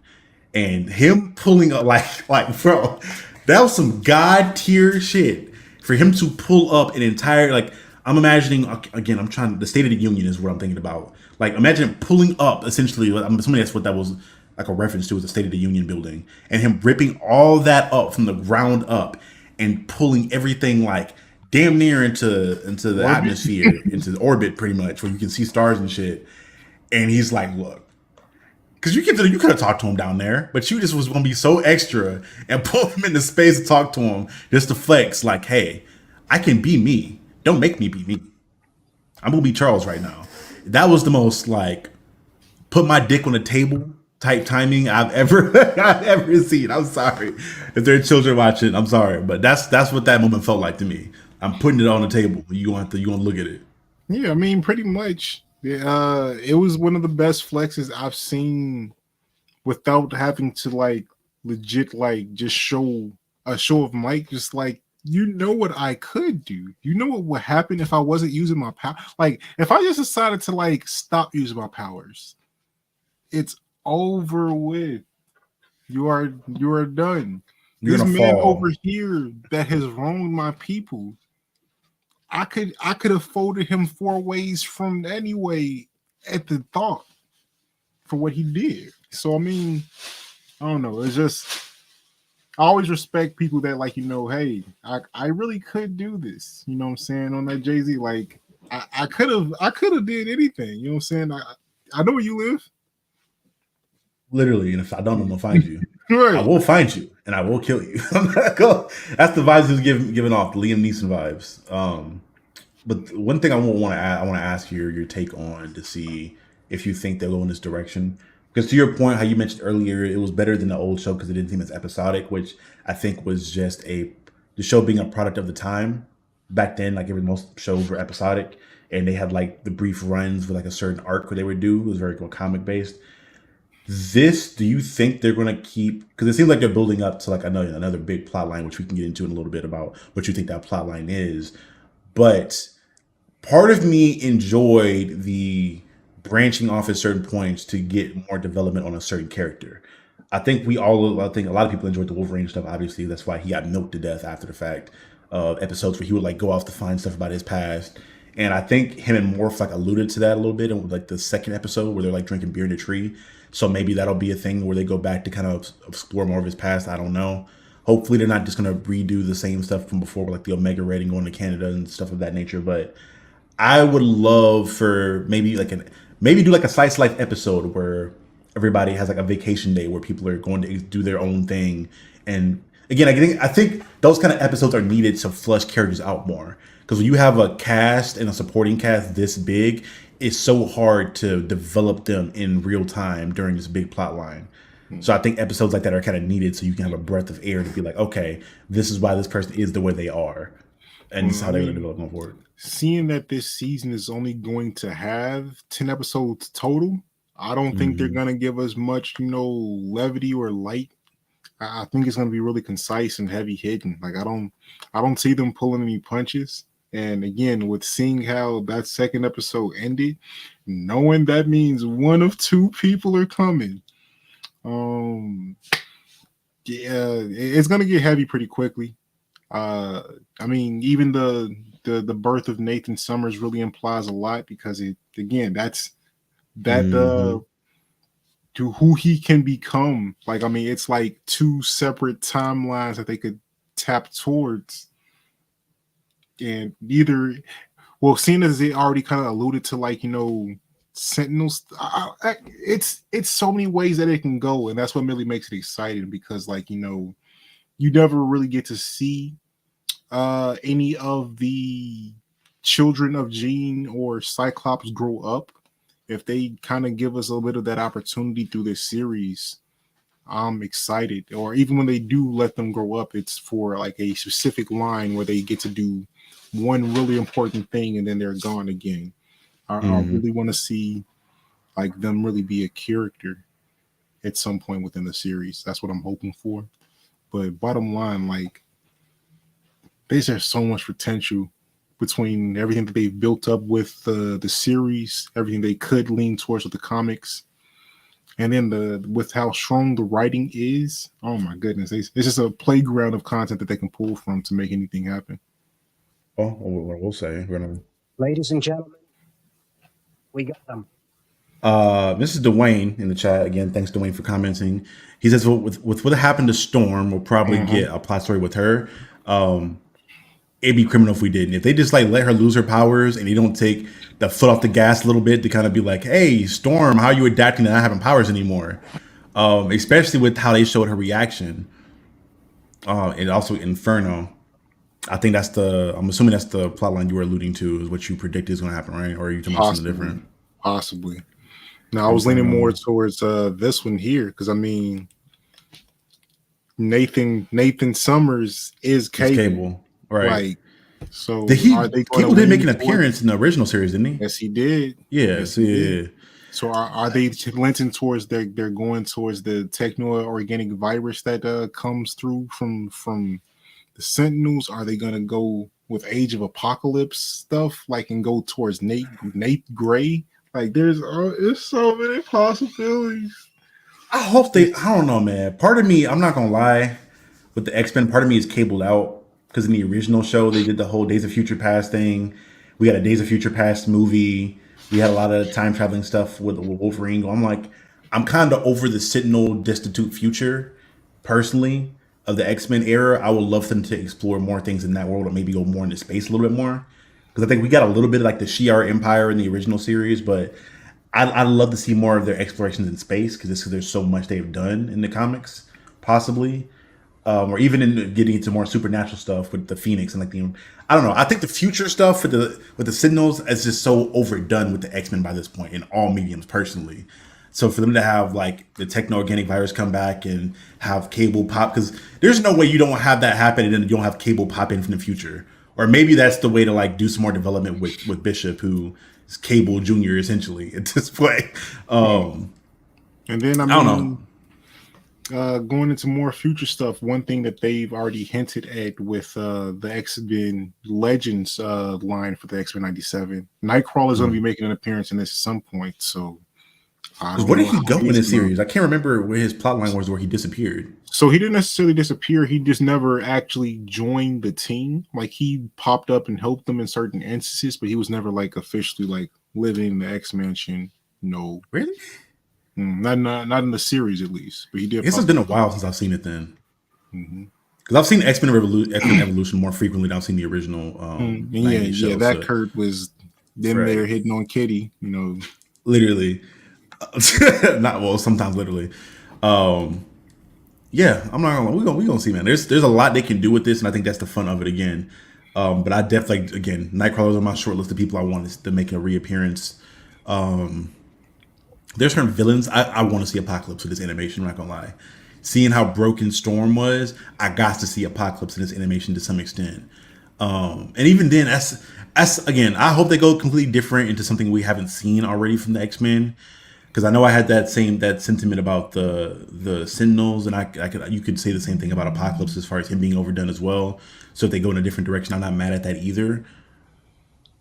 And him pulling up, like bro, that was some god tier shit. For him to pull up an entire, like, I'm imagining, again, the State of the Union is what I'm thinking about. Like, imagine pulling up, essentially, I'm assuming that's what that was like a reference to, was the State of the Union building. And him ripping all that up from the ground up and pulling everything like damn near into the orbit. atmosphere, into the orbit pretty much, where you can see stars and shit. And he's like, look, because you could have talked to him down there, but you just was going to be so extra and pull him into space to talk to him just to flex like, hey, I can be me. Don't make me be me. I'm going to be Charles right now. That was the most like put my dick on the table type timing I've ever seen. I'm sorry if there are children watching. I'm sorry, but that's what that moment felt like to me. I'm putting it on the table. You gonna look at it. Yeah, I mean, pretty much. It was one of the best flexes I've seen without having to like legit like just show a show of might. Just like, you know what I could do. You know what would happen if I wasn't using my power. Like if I just decided to like stop using my powers, it's over with. You are done. You're This gonna man fall. over here that has wronged my people, I could have folded him 4 ways from anyway at the thought for what he did. So I mean, I don't know. It's just, I always respect people that like, you know, hey, I really could do this. You know what I'm saying? On that Jay-Z, like I could have did anything. You know what I'm saying? I know where you live. Literally, and if I don't, I'm gonna find you. Right. I will find you and I will kill you. That's the vibes he was giving off, the Liam Neeson vibes. But one thing I want to ask you your take on to see if you think they'll go in this direction. Because to your point, how you mentioned earlier, it was better than the old show because it didn't seem as episodic, which I think was just the show being a product of the time. Back then, like most shows were episodic, and they had like the brief runs with like a certain arc where they would do. It was very comic based. This, do you think they're going to keep? Because it seems like they're building up to like another big plot line, which we can get into in a little bit about what you think that plot line is. But part of me enjoyed the branching off at certain points to get more development on a certain character. I think a lot of people enjoyed the Wolverine stuff. Obviously, that's why he got milked to death after the fact. Episodes where he would like go off to find stuff about his past, and I think him and Morph like alluded to that a little bit in like the second episode where they're like drinking beer in a tree. So maybe that'll be a thing where they go back to kind of explore more of his past. I don't know. Hopefully, they're not just gonna redo the same stuff from before, with like the Omega rating going to Canada and stuff of that nature. But I would love for maybe do like a slice of life episode where everybody has like a vacation day where people are going to do their own thing. And again, I think those kind of episodes are needed to flush characters out more. Because when you have a cast and a supporting cast this big, it's so hard to develop them in real time during this big plot line. So I think episodes like that are kind of needed so you can have a breath of air to be like, okay, this is why this person is the way they are, and this is how they're going to develop going forward. Seeing that this season is only going to have 10 episodes total, I don't think they're going to give us much, levity or light. I think it's going to be really concise and heavy hitting. Like I don't see them pulling any punches. And again, with seeing how that second episode ended, knowing that means one of two people are coming. Yeah, it's going to get heavy pretty quickly. I mean, even the birth of Nathan Summers really implies a lot because that's to who he can become. Like, I mean, it's like two separate timelines that they could tap towards. And seeing as they already kind of alluded to, like, Sentinels, it's so many ways that it can go. And that's what really makes it exciting because, like, you never really get to see any of the children of Jean or Cyclops grow up. If they kind of give us a little bit of that opportunity through this series, I'm excited. Or even when they do let them grow up, it's for like a specific line where they get to do one really important thing and then they're gone again. I really want to see like them really be a character at some point within the series. That's what I'm hoping for. But bottom line, like, there's just so much potential between everything that they've built up with the series, everything they could lean towards with the comics, and then with how strong the writing is. Oh my goodness, it's just a playground of content that they can pull from to make anything happen. Well, what we'll say, ladies and gentlemen, we got them. This is Dwayne in the chat again. Thanks, Dwayne, for commenting. He says, with what happened to Storm, we'll probably get a plot story with her. It'd be criminal if we didn't. If they just like let her lose her powers and they don't take the foot off the gas a little bit to kind of be like, hey, Storm, how are you adapting to not having powers anymore? Especially with how they showed her reaction. And also Inferno. I think I'm assuming that's the plot line you were alluding to, is what you predict is going to happen, right? Or are you talking about something different? Possibly. Now, I was leaning more towards this one here because, I mean, Nathan Summers is Cable. Right. Like, so Cable did make an appearance in the original series, didn't he? Yes, he did. Yes, yeah. So are they leaning towards they're going towards the techno-organic virus that comes through from the Sentinels? Are they gonna go with Age of Apocalypse stuff, like, and go towards Nate Gray? Like, there's so many possibilities. I hope I don't know, man. Part of me, I'm not gonna lie, with the X-Men, part of me is cabled out because in the original show they did the whole Days of Future Past thing. We got a Days of Future Past movie. We had a lot of time traveling stuff with Wolverine. I'm kind of over the Sentinel destitute future, personally, of the X-Men era. I would love them to explore more things in that world, or maybe go more into space a little bit more. Because I think we got a little bit of like the Shi'ar Empire in the original series, but I'd love to see more of their explorations in space because there's so much they've done in the comics, possibly. or even in getting into more supernatural stuff with the Phoenix and like the, I don't know. I think the future stuff with the Sentinels is just so overdone with the X-Men by this point in all mediums, personally. So for them to have like the techno-organic virus come back and have Cable pop, because there's no way you don't have that happen and then you don't have Cable pop in from the future. Or maybe that's the way to like do some more development with Bishop, who is Cable Jr. essentially at this point. And then I don't know. Going into more future stuff, one thing that they've already hinted at with the X-Men Legends line for the X-Men 97, Nightcrawler is going to be making an appearance in this at some point. So, where did he go in this series? I can't remember where his plot line was where he disappeared. So he didn't necessarily disappear. He just never actually joined the team. Like he popped up and helped them in certain instances, but he was never like officially like living in the X-Mansion. No, really. Not in the series, at least. But he did. This has been a while since I've seen it then. Because I've seen X-Men Evolution more frequently than I've seen the original. Show, that so. Kurt was them there hitting on Kitty. You know, literally. Not well. Sometimes literally. Yeah, I'm not gonna. We gonna see, man. There's a lot they can do with this, and I think that's the fun of it again. But I definitely, again, Nightcrawler's on my short list of people I want to make a reappearance. There's certain villains I want to see Apocalypse with this animation. I'm not gonna lie. Seeing how broken Storm was, I got to see Apocalypse in this animation to some extent. And even then, that's again, I hope they go completely different into something we haven't seen already from the X-Men. Because I know I had that sentiment about the Sentinels, and you could say the same thing about Apocalypse as far as him being overdone as well. So if they go in a different direction, I'm not mad at that either.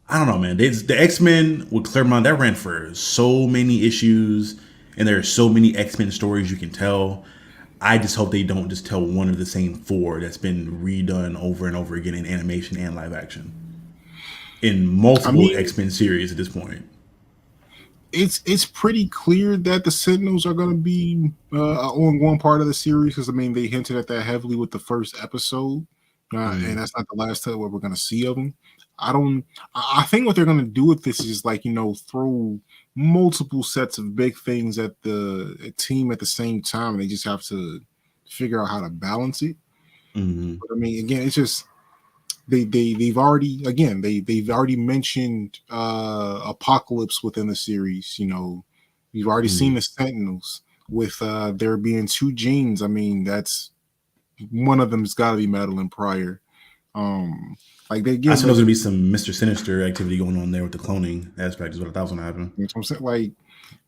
I don't know, man. The X-Men with Claremont, that ran for so many issues, and there are so many X-Men stories you can tell. I just hope they don't just tell one of the same four that's been redone over and over again in animation and live action in multiple X-Men series at this point. It's pretty clear that the Sentinels are going to be an ongoing part of the series, because they hinted at that heavily with the first episode, and that's not the last time what we're going to see of them. I think what they're going to do with this is throw multiple sets of big things at the team at the same time, and they just have to figure out how to balance it. But again, it's just they've already mentioned Apocalypse within the series. You've already seen the Sentinels with there being two genes. That's one of them's got to be Madeline Pryor. I suppose there's gonna be some Mr. Sinister activity going on there with the cloning aspect is what I thought was gonna happen. You know what I'm saying?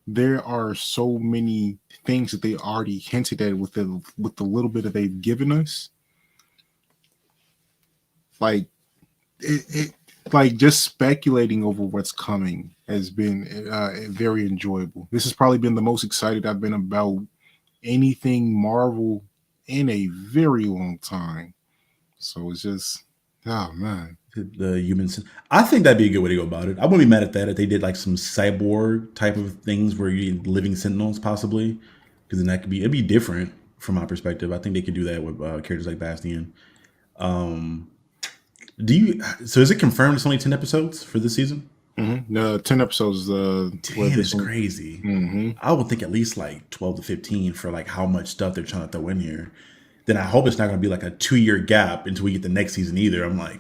There are so many things that they already hinted at with the little bit that they've given us. Just speculating over what's coming has been very enjoyable. This has probably been the most excited I've been about anything Marvel in a very long time. So it's just, oh man, the humans. I think that'd be a good way to go about it. I wouldn't be mad at that if they did some cyborg type of things where you need living Sentinels possibly, because then it'd be different from my perspective. I think they could do that with characters like Bastion. So is it confirmed it's only 10 episodes for this season? No, 10 episodes. 10 is crazy. I would think at least 12 to 15 for how much stuff they're trying to throw in here. Then I hope it's not going to be a 2-year gap until we get the next season either. I'm I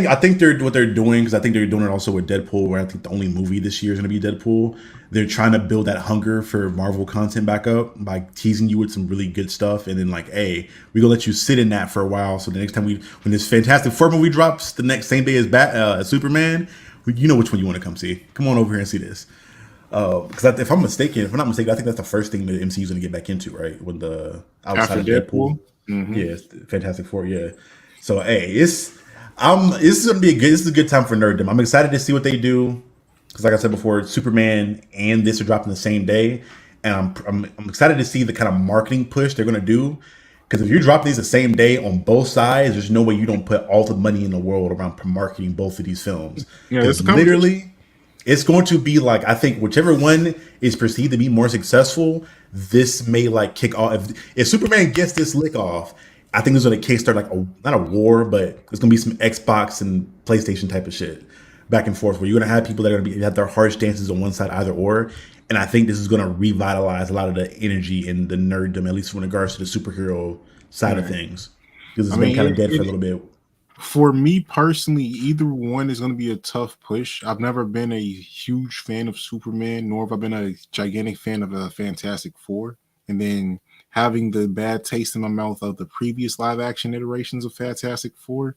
think what they're doing, because I think they're doing it also with Deadpool, where I think the only movie this year is going to be Deadpool. They're trying to build that hunger for Marvel content back up by teasing you with some really good stuff, and then hey, we're gonna let you sit in that for a while. So the next time when this Fantastic Four movie drops the next same day as Superman, you know which one you want to come see. Come on over here and see this. Because if I'm not mistaken, I think that's the first thing the MCU is going to get back into, right? When the outside of Deadpool, yeah, Fantastic Four, yeah. So hey, this is gonna be a good time for nerddom. I'm excited to see what they do, because like I said before, Superman and this are dropping the same day, and I'm excited to see the kind of marketing push they're gonna do. Because if you're dropping these the same day on both sides, there's no way you don't put all the money in the world around marketing both of these films. Yeah, it's going to be I think whichever one is perceived to be more successful, this may kick off. If Superman gets this lick off, I think there's going to kickstart not a war, but there's going to be some Xbox and PlayStation type of shit back and forth, where you're going to have people that are going to have their heart stances on one side, either or, and and I think this is going to revitalize a lot of the energy and the nerddom, at least in regards to the superhero side of Right. things, because I it's been mean, kind of dead for a little bit. for me personally, either one is going to be a tough push. I've never been a huge fan of Superman, nor have I been a gigantic fan of a Fantastic Four. And then having the bad taste in my mouth of the previous live action iterations of Fantastic Four,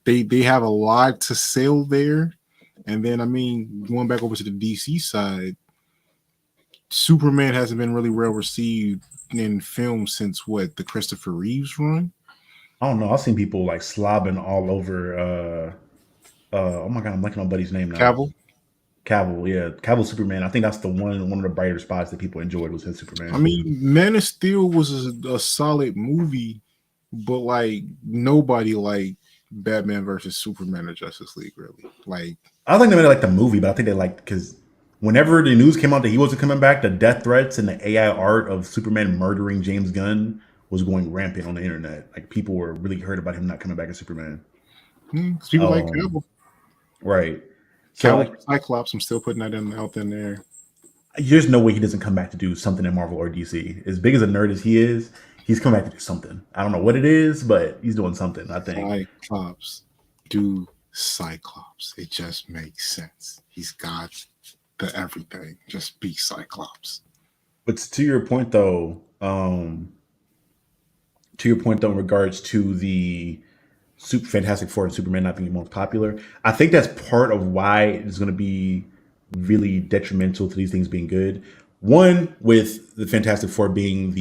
they have a lot to sell there. And then, I mean, going back over to the DC side, Superman hasn't been really well received in film since what, the Christopher Reeves run? I don't know. I've seen people like slobbing all over. Oh my god, I'm blanking on Buddy's name now. Cavill. Cavill, yeah, Cavill Superman. I think that's the one of the brighter spots that people enjoyed was his I Superman. mean, Man of Steel was a solid movie, but like nobody liked Batman versus Superman or Justice League, really. Like, I don't think they made like the movie, but I think they liked because whenever the news came out that he wasn't coming back, the death threats and the AI art of Superman murdering James Gunn was going rampant on the internet. Like people were really hurt about him not coming back as Superman. 'cause people like Cavill. Right. So Cavill like, Cyclops, I'm still putting that out in there. there's no way he doesn't come back to do something in Marvel or DC. As big as a nerd as he is, he's coming back to do something. I don't know what it is, but he's doing something, I think. Cyclops. Do Cyclops. It just makes sense. He's got the everything. Just be Cyclops. But to your point though, in regards to the Super Fantastic Four and Superman not being most popular, I think that's part of why it's going to be really detrimental to these things being good. One, with the Fantastic Four being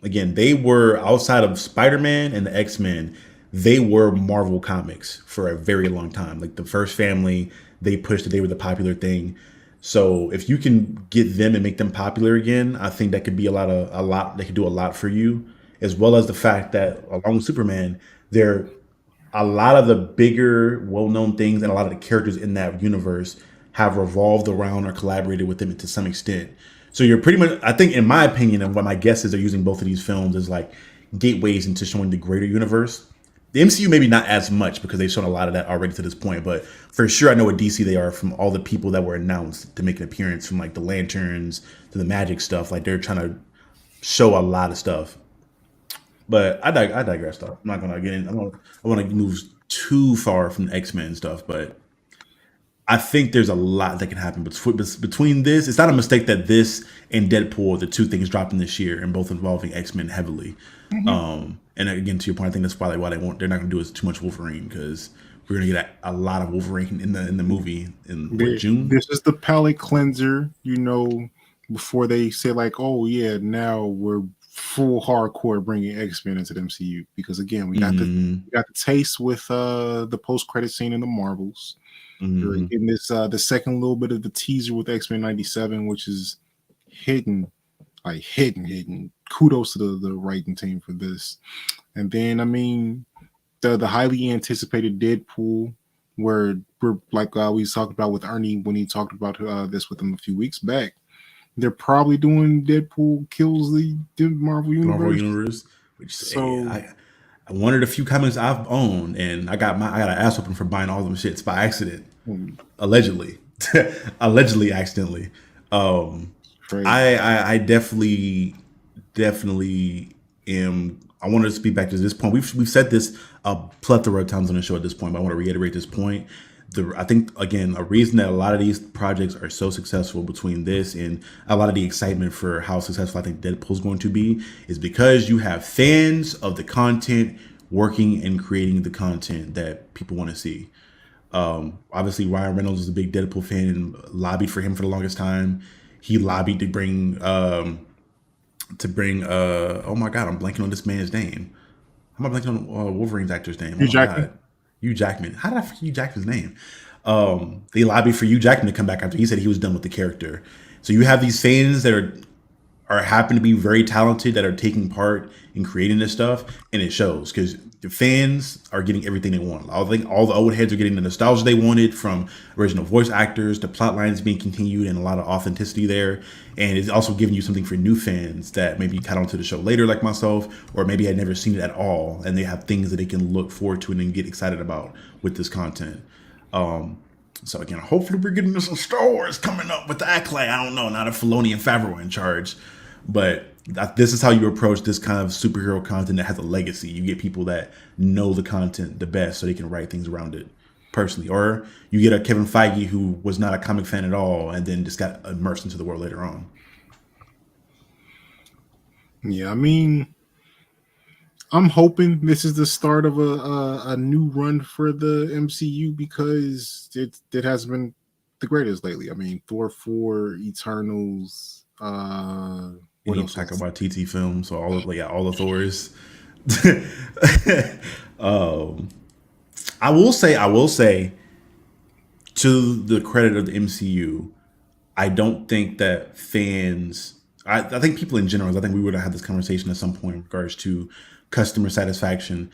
they were outside of Spider-Man and the X-Men, they were Marvel comics for a very long time. Like the first family, they pushed that they were the popular thing. So if you can get them and make them popular again, I think that could be they could do a lot for you, as well as the fact that along with Superman, they're a lot of the bigger, well-known things and a lot of the characters in that universe have revolved around or collaborated with them to some extent. So you're pretty much, I think, in my opinion, and what my guess is, they're using both of these films as like gateways into showing the greater universe. The MCU maybe not as much because they've shown a lot of that already to this point, but for sure I know what DC they are from all the people that were announced to make an appearance, from like the Lanterns to the magic stuff. Like they're trying to show a lot of stuff. But I digress though. I'm not gonna get in. I want to move too far from the X-Men stuff, but I think there's a lot that can happen between this. It's not a mistake that this and Deadpool are the two things dropping this year, and both involving X-Men heavily. And again, to your point, I think that's probably why they're not going to do too much Wolverine, because we're going to get a lot of Wolverine in the movie in June. This is the palate cleanser, before they say like, oh yeah, now we're full hardcore bringing X-Men into the MCU, because again, we got the taste with the post-credit scene in the Marvels. We're getting this the second little bit of the teaser with X-Men 97, which is hidden. Kudos to the writing team for this. And then I mean the highly anticipated Deadpool, where we're like we talked about with Ernie when he talked about this with him a few weeks back. They're probably doing Deadpool kills the Marvel Universe. Which one of the few comics I've owned, and I got an ass whooping for buying all them shits by accident, allegedly, accidentally. I definitely am. I wanted to speak back to this point. We've said this a plethora of times on the show at this point, but I want to reiterate this point. I think, again, a reason that a lot of these projects are so successful, between this and a lot of the excitement for how successful I think Deadpool is going to be, is because you have fans of the content working and creating the content that people want to see. Obviously, Ryan Reynolds is a big Deadpool fan and lobbied for him for the longest time. He lobbied to bring oh my god, I'm blanking on this man's name. How am I blanking on Wolverine's actor's name? Hugh Jackman. Hugh Jackman. How did I forget Hugh Jackman's name? They lobbied for Hugh Jackman to come back after he said he was done with the character. So you have these fans that are happen to be very talented, that are taking part in creating this stuff, and it shows, because the fans are getting everything they want. I think all the old heads are getting the nostalgia they wanted from original voice actors, the plot lines being continued, and a lot of authenticity there. And it's also giving you something for new fans that maybe caught on to the show later, like myself, or maybe had never seen it at all, and they have things that they can look forward to and then get excited about with this content. So again, hopefully we're getting some Star Wars coming up with the Acolyte. I don't know, not if Filoni and Favreau in charge, but this is how you approach this kind of superhero content that has a legacy. You get people that know the content the best, so they can write things around it personally. Or you get a Kevin Feige who was not a comic fan at all, and then just got immersed into the world later on. Yeah, I mean, I'm hoping this is the start of a new run for the MCU because it has been the greatest lately. I mean, Thor 4, Eternals. What else? Talk about TT films, so all the Thors. I will say, to the credit of the MCU, I don't think that fans. I think people in general. I think we would have had this conversation at some point in regards to customer satisfaction.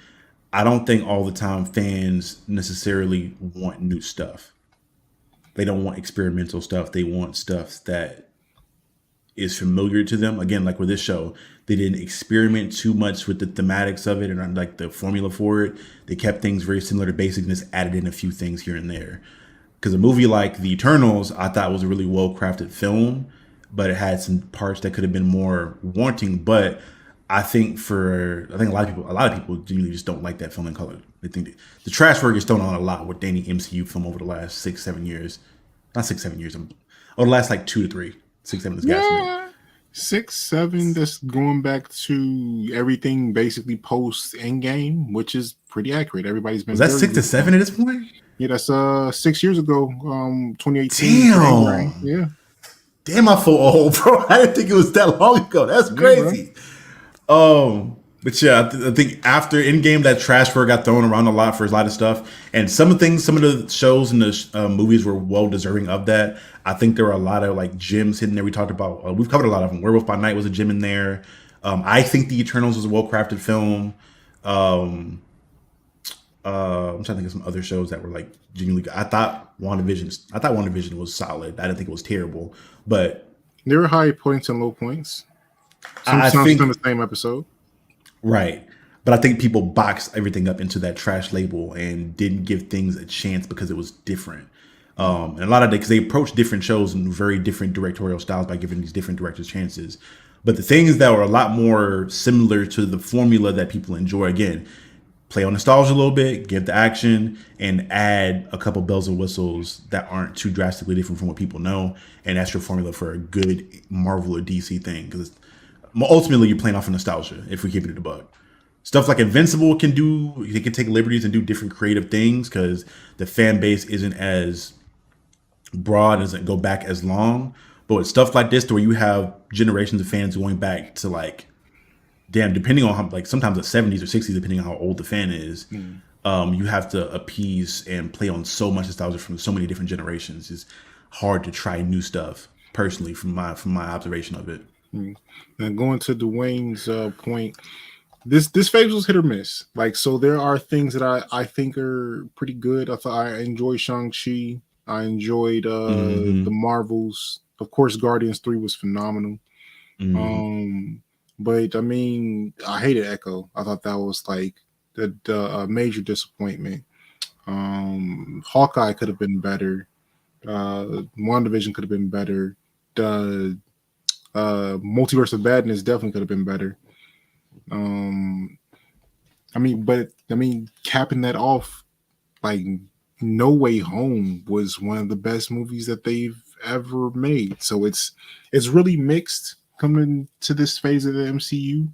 I don't think all the time fans necessarily want new stuff. They don't want experimental stuff. They want stuff that is familiar to them. Again, like with this show, they didn't experiment too much with the thematics of it and like the formula for it. They kept things very similar to basic and just added in a few things here and there. Because a movie like The Eternals, I thought was a really well crafted film, but it had some parts that could have been more wanting. But I think a lot of people genuinely just don't like that film in color. They think the trash work is thrown on a lot with any MCU film over the last 6-7 years. Not 6-7 years. Or the last like 2 to 3. 6-7 is Yeah, 6-7. That's going back to everything basically post Endgame, which is pretty accurate. Everybody's been. Was that 6 to 7 at this point? Yeah, that's 6 years ago. 2018. Damn. Yeah. Damn, I feel old, bro. I didn't think it was that long ago. That's crazy. But yeah, I think after Endgame, that trash fur got thrown around a lot for a lot of stuff, and some of the shows and the movies were well deserving of that. I think there were a lot of like gems hidden there. We talked about, we've covered a lot of them. Werewolf by Night was a gem in there. I think The Eternals was a well crafted film. I'm trying to think of some other shows that were like genuinely good. I thought WandaVision was solid. I didn't think it was terrible, but there were high points and low points. I think in the same episode. Right. But I think people boxed everything up into that trash label and didn't give things a chance because it was different. And a lot of it, because they approach different shows in very different directorial styles by giving these different directors chances. But the things that were a lot more similar to the formula that people enjoy, again, play on nostalgia a little bit, give the action, and add a couple bells and whistles that aren't too drastically different from what people know. And that's your formula for a good Marvel or DC thing. Because ultimately, you're playing off of nostalgia, if we keep it a buck. Stuff like Invincible they can take liberties and do different creative things because the fan base isn't as broad, doesn't go back as long. But with stuff like this, where you have generations of fans going back to like, damn, depending on how, like sometimes the 70s or 60s, depending on how old the fan is, you have to appease and play on so much nostalgia from so many different generations. It's hard to try new stuff, personally, from my observation of it. And going to Dwayne's point, this phase was hit or miss. Like, so there are things that I think are pretty good. I enjoyed Shang-Chi. I enjoyed the Marvels. Of course, Guardians 3 was phenomenal. But I mean, I hated Echo. I thought that was like the major disappointment. Hawkeye could have been better. WandaVision could have been better. The Multiverse of Badness definitely could have been better. Capping that off, like No Way Home was one of the best movies that they've ever made. So it's really mixed coming to this phase of the MCU.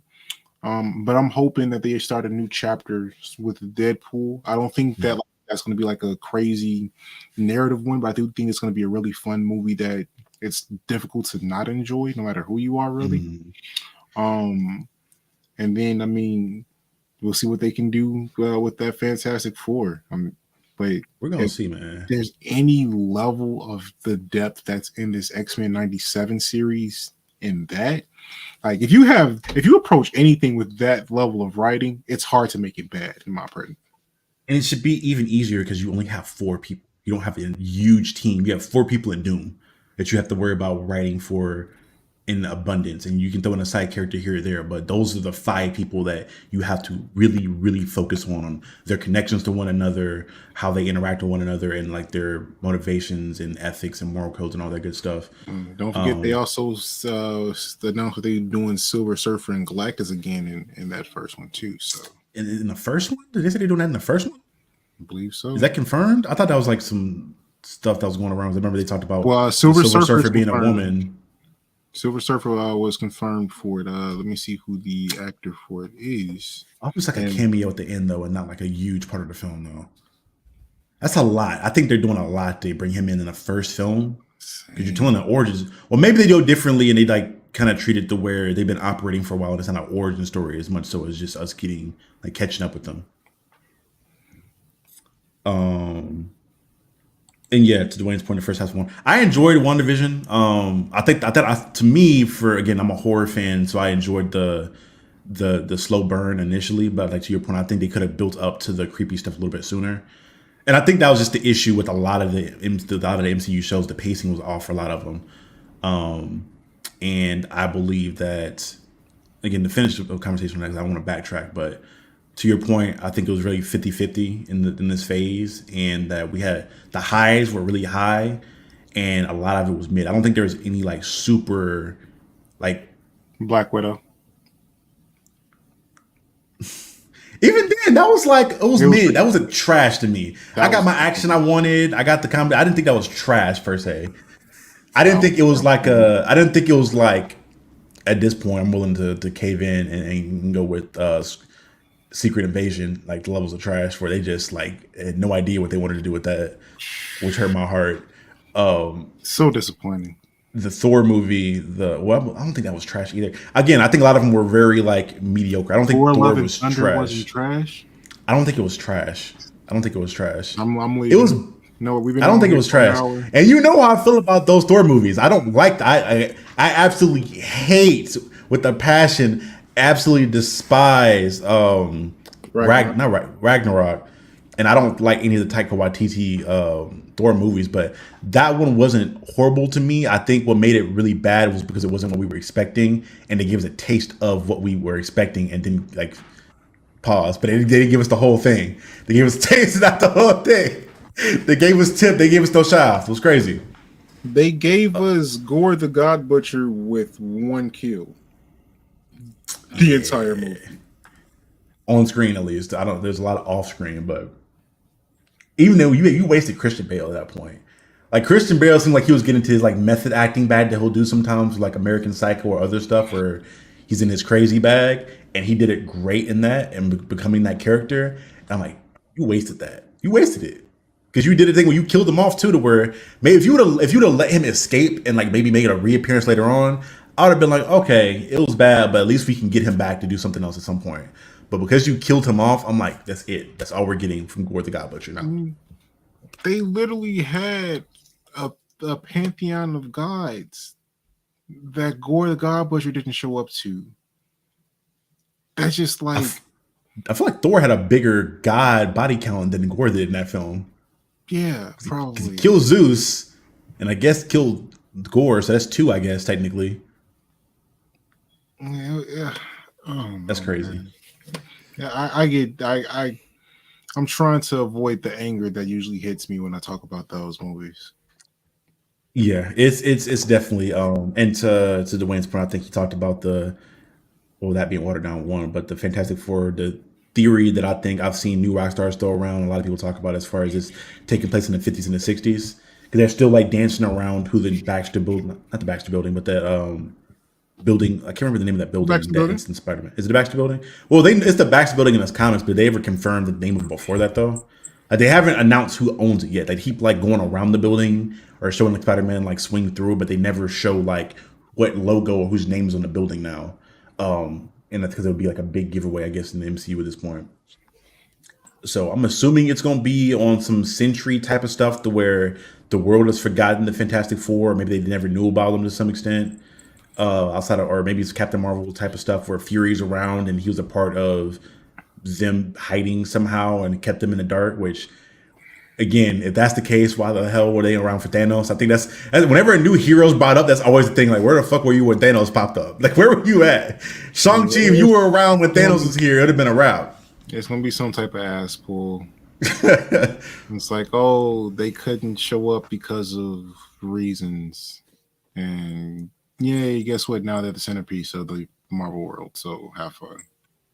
But I'm hoping that they start a new chapter with Deadpool. I don't think that that's going to be like a crazy narrative one, but I do think it's going to be a really fun movie that it's difficult to not enjoy, no matter who you are, really. And then, I mean, we'll see what they can do with that Fantastic Four. But we're going to see, man. If there's any level of the depth that's in this XMen 97 series in that, like if you approach anything with that level of writing, it's hard to make it bad, in my opinion. And it should be even easier because you only have 4 people. You don't have a huge team. You have 4 people in Doom that you have to worry about writing for in abundance, and you can throw in a side character here or there, but those are the 5 people that you have to really, really focus on their connections to one another, how they interact with one another, and like their motivations and ethics and moral codes and all that good stuff. Don't forget, they also announced that they're doing Silver Surfer and Galactus again in that first one too. So In the first one, did they say they're doing that in the first one? I believe so. Is that confirmed? I thought that was like some stuff that was going around. I remember they talked about Silver Surfer being confirmed. a woman. Silver Surfer was confirmed for it. Let me see who the actor for it is. Almost like a cameo at the end, though, and not like a huge part of the film, though. That's a lot. I think they're doing a lot to bring him in the first film. Because you're telling the origins. Well, maybe they do it differently, and they like kind of treat it to where they've been operating for a while, and it's not an origin story as much so as just us catching up with them. And yeah, to Dwayne's point, the first half one, I enjoyed WandaVision. I thought to me, for again, I'm a horror fan, so I enjoyed the slow burn initially. But like to your point, I think they could have built up to the creepy stuff a little bit sooner. And I think that was just the issue with a lot of the MCU shows. The pacing was off for a lot of them. And I believe that, again, to finish the conversation, I want to backtrack, but to your point, I think it was really 50-50 in this phase, and that we had the highs were really high, and a lot of it was mid. I don't think there was any like super, like Black Widow. Even then, that was like it was mid. That wasn't trash to me. I got my action I wanted. I got the comedy. I didn't think that was trash per se. I didn't think it was like at this point I'm willing to cave in and go with Secret Invasion, like the levels of trash where they just like had no idea what they wanted to do with that, which hurt my heart. So disappointing. The Thor movie, I don't think that was trash either. Again, I think a lot of them were very like mediocre. I don't think Thor was trash. Wasn't trash. I don't think it was trash. I'm leaving. It was. No, we've been. I don't think it was trash. And you know how I feel about those Thor movies. I don't like. I absolutely hate with a passion. Absolutely despise Ragnarok, and I don't like any of the Taika Waititi Thor movies. But that one wasn't horrible to me. I think what made it really bad was because it wasn't what we were expecting, and they gave us a taste of what we were expecting, and then like pause. But they didn't give us the whole thing. They gave us taste, not the whole thing. They gave us tip. They gave us no shaft. It was crazy. They gave us Gore the God Butcher with one kill. The entire movie. On screen, at least. There's a lot of off screen, but even though you wasted Christian Bale at that point. Like Christian Bale seemed like he was getting to his like method acting bag that he'll do sometimes, like American Psycho or other stuff, where he's in his crazy bag, and he did it great in that and becoming that character. And I'm like, you wasted that. You wasted it. Because you did a thing where you killed him off too, to where maybe if you'd have let him escape and like maybe make it a reappearance later on, I would have been like, okay, it was bad, but at least we can get him back to do something else at some point. But because you killed him off, I'm like, that's it. That's all we're getting from Gore the God Butcher now. They literally had a pantheon of gods that Gore the God Butcher didn't show up to. That's just like... I feel like Thor had a bigger god body count than Gore did in that film. Yeah, probably. He killed Zeus, and I guess killed Gore, so that's 2, I guess, technically. Yeah. Oh, that's crazy. Man. Yeah, I'm trying to avoid the anger that usually hits me when I talk about those movies. Yeah, it's definitely and to Dwayne's point, I think he talked about that being watered down one, but the Fantastic Four, the theory that I think I've seen new rock stars throw around, a lot of people talk about as far as it's taking place in the 50s and the 60s, because they're still like dancing around who the Baxter building, not the Baxter building, but that building. I can't remember the name of that building. Baxter building? In Spider-Man. Is it the Baxter building? Well, it's the Baxter building in the comics, but they ever confirmed the name of it before that though? Like they haven't announced who owns it yet. They keep like going around the building or showing like Spider-Man like swing through, but they never show like what logo or whose name's on the building now. And that's because it would be like a big giveaway, I guess, in the MCU at this point. So I'm assuming it's going to be on some Sentry type of stuff to where the world has forgotten the Fantastic Four, or maybe they never knew about them to some extent. Outside of, or maybe it's Captain Marvel type of stuff where Fury's around and he was a part of them hiding somehow and kept them in the dark, which again, if that's the case, why the hell were they around for Thanos? I think that's whenever a new hero's brought up, that's always the thing. Like, where the fuck were you when Thanos popped up? Like, where were you at? Shang-Chi, if you were around when Thanos was here, it would have been a wrap. It's gonna be some type of ass pull. It's like, oh, they couldn't show up because of reasons, and yeah, guess what? Now they're the centerpiece of the Marvel world, so have fun.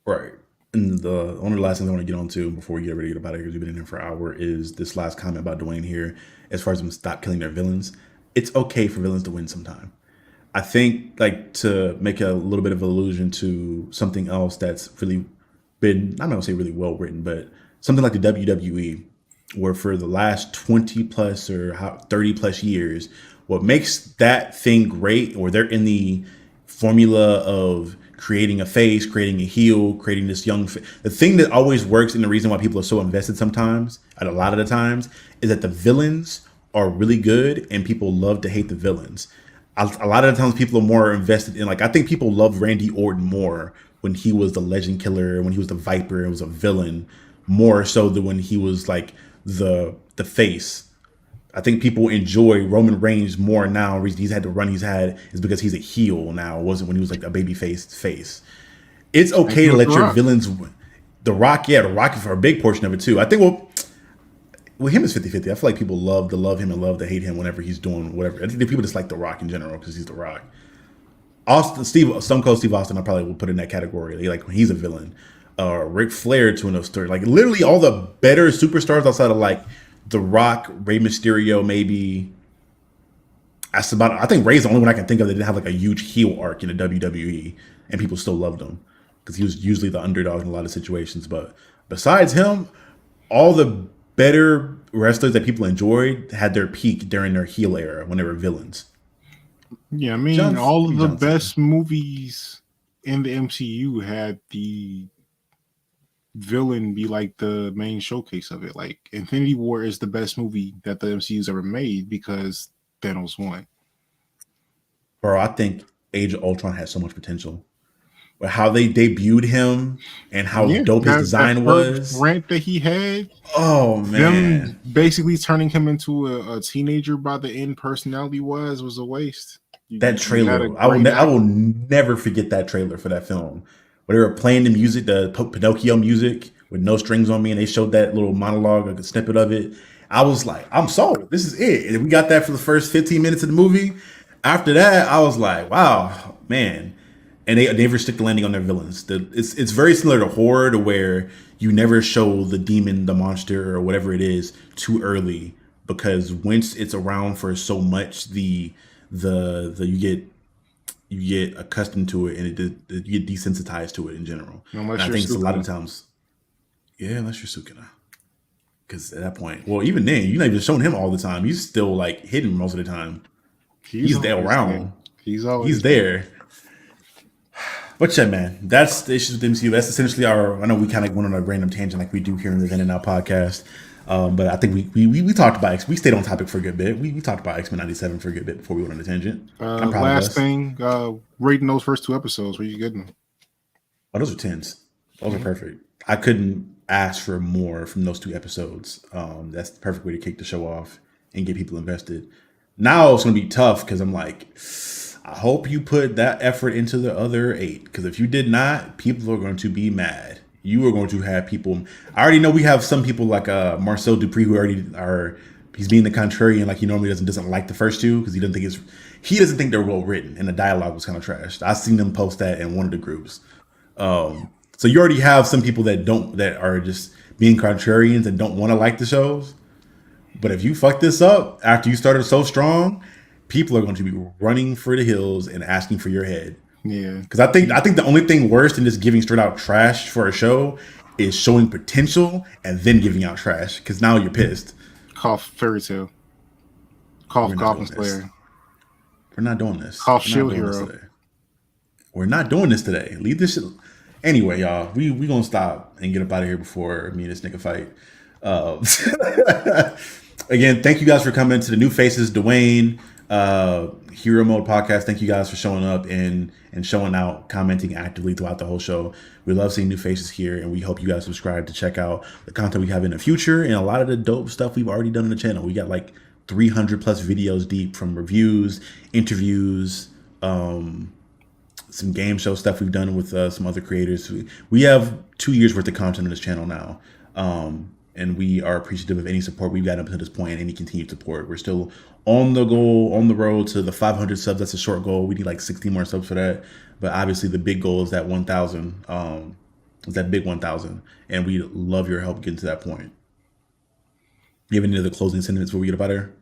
Right. And the only last thing I want to get on to before we get ready to get about it, because we've been in here for an hour, is this last comment about Dwayne here. As far as them stop killing their villains, it's okay for villains to win sometime. I think, like, to make a little bit of allusion to something else that's really been, I'm not gonna say really well written, but something like the WWE, where for the last 20 plus or 30 plus years, what makes that thing great, or they're in the formula of creating a face, creating a heel, creating this the thing that always works, and the reason why people are so invested sometimes, and a lot of the times, is that the villains are really good and people love to hate the villains. A lot of the times people are more invested in, like, I think people love Randy Orton more when he was the Legend Killer, when he was the Viper and was a villain, more so than when he was like the face. I think people enjoy Roman Reigns more now. The reason he's had the run he's had is because he's a heel now. It wasn't when he was like a baby face. It's okay to let your villains win. The Rock, yeah, The Rock is for a big portion of it too. I think, well, him is 50-50. I feel like people love to love him and love to hate him whenever he's doing whatever. I think people just like The Rock in general because he's The Rock. Stone Cold Steve Austin, I probably will put in that category. Like, when he's a villain. Ric Flair to another story. Like, literally all the better superstars outside of like The Rock, Rey Mysterio, maybe. That's about. I think Rey's the only one I can think of that didn't have like a huge heel arc in the WWE, and people still loved him because he was usually the underdog in a lot of situations. But besides him, all the better wrestlers that people enjoyed had their peak during their heel era when they were villains. Yeah, I mean, all of the best movies in the MCU had the villain be like the main showcase of it. Like, Infinity War is the best movie that the MCU's ever made because Thanos won. Bro, I think Age of Ultron has so much potential. But how they debuted him and how dope his design was. Rant that he had. Oh, man. Them basically turning him into a teenager by the end personality was a waste. That trailer, I will never forget that trailer for that film. Where they were playing the music, the Pinocchio music with No Strings on Me, and they showed that little monologue, like a snippet of it. I was like, I'm sold. This is it. And we got that for the first 15 minutes of the movie. After that, I was like, wow, man. And they never stick the landing on their villains. It's very similar to horror, to where you never show the demon, the monster, or whatever it is too early, because once it's around for so much, you get accustomed to it, and you get desensitized to it in general. And I think it's a lot of times, yeah, unless you're Sukuna. Because at that point, well, even then, you're not even showing him all the time. He's still like hidden most of the time. He's there around. He's there. But yeah, man, that's the issues with MCU. That's essentially I know we kind of went on a random tangent like we do here in the Then and Now podcast. But I think we talked about, we stayed on topic for a good bit. We talked about XMen 97 for a good bit before we went on a tangent. Last thing, rating those first two episodes. Were you getting them? Oh, those are 10s. Those are perfect. I couldn't ask for more from those two episodes. That's the perfect way to kick the show off and get people invested. Now it's going to be tough because I'm like, I hope you put that effort into the other 8, because if you did not, people are going to be mad. You are going to have people. I already know we have some people like Marcel Dupree who already he's being the contrarian, like he normally doesn't like the first two because he doesn't think they're well written and the dialogue was kind of trashed. I've seen them post that in one of the groups. So you already have some people that are just being contrarians and don't want to like the shows. But if you fuck this up after you started so strong, people are going to be running for the hills and asking for your head. Yeah, because I think the only thing worse than just giving straight out trash for a show is showing potential and then giving out trash. Because now you're pissed. Cough Fairy Tale. Cough Goblin Slayer. We're not doing this. Cough Shield Hero. We're not doing this today. Leave this shit. Anyway, y'all, we gonna stop and get up out of here before me and this nigga fight. Again, thank you guys for coming to the new faces, Dwayne, Hero Mode Podcast. Thank you guys for showing up and showing out, commenting actively throughout the whole show. We love seeing new faces here, and we hope you guys subscribe to check out the content we have in the future and a lot of the dope stuff we've already done on the channel. We got like 300 plus videos deep, from reviews, interviews, some game show stuff we've done with some other creators. We have 2 years worth of content on this channel now. And we are appreciative of any support we've gotten up to this point and any continued support. We're still on the road to the 500 subs. That's a short goal. We need like 60 more subs for that. But obviously the big goal is that 1,000, is that big 1,000. And we love your help getting to that point. You have any other closing sentences before we get up out of here?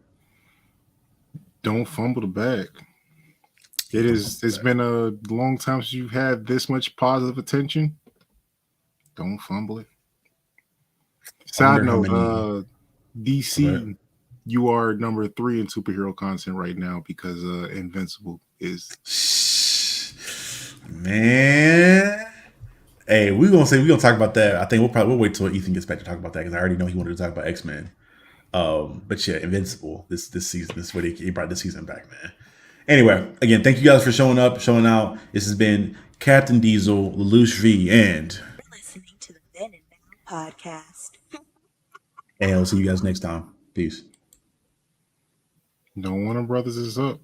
Don't fumble the bag. It's been a long time since you've had this much positive attention. Don't fumble it. Side note, DC, you are number 3 in superhero content right now because Invincible is. Man. Hey, we're gonna talk about that. I think we'll wait till Ethan gets back to talk about that, because I already know he wanted to talk about XMen. But yeah, Invincible this season. This is what he brought this season back, man. Anyway, again, thank you guys for showing up, showing out. This has been Captain Diesel, Lelouch V, and You're listening to the Then and Now podcast. I'll see you guys next time. Peace. No Warner Brothers is up.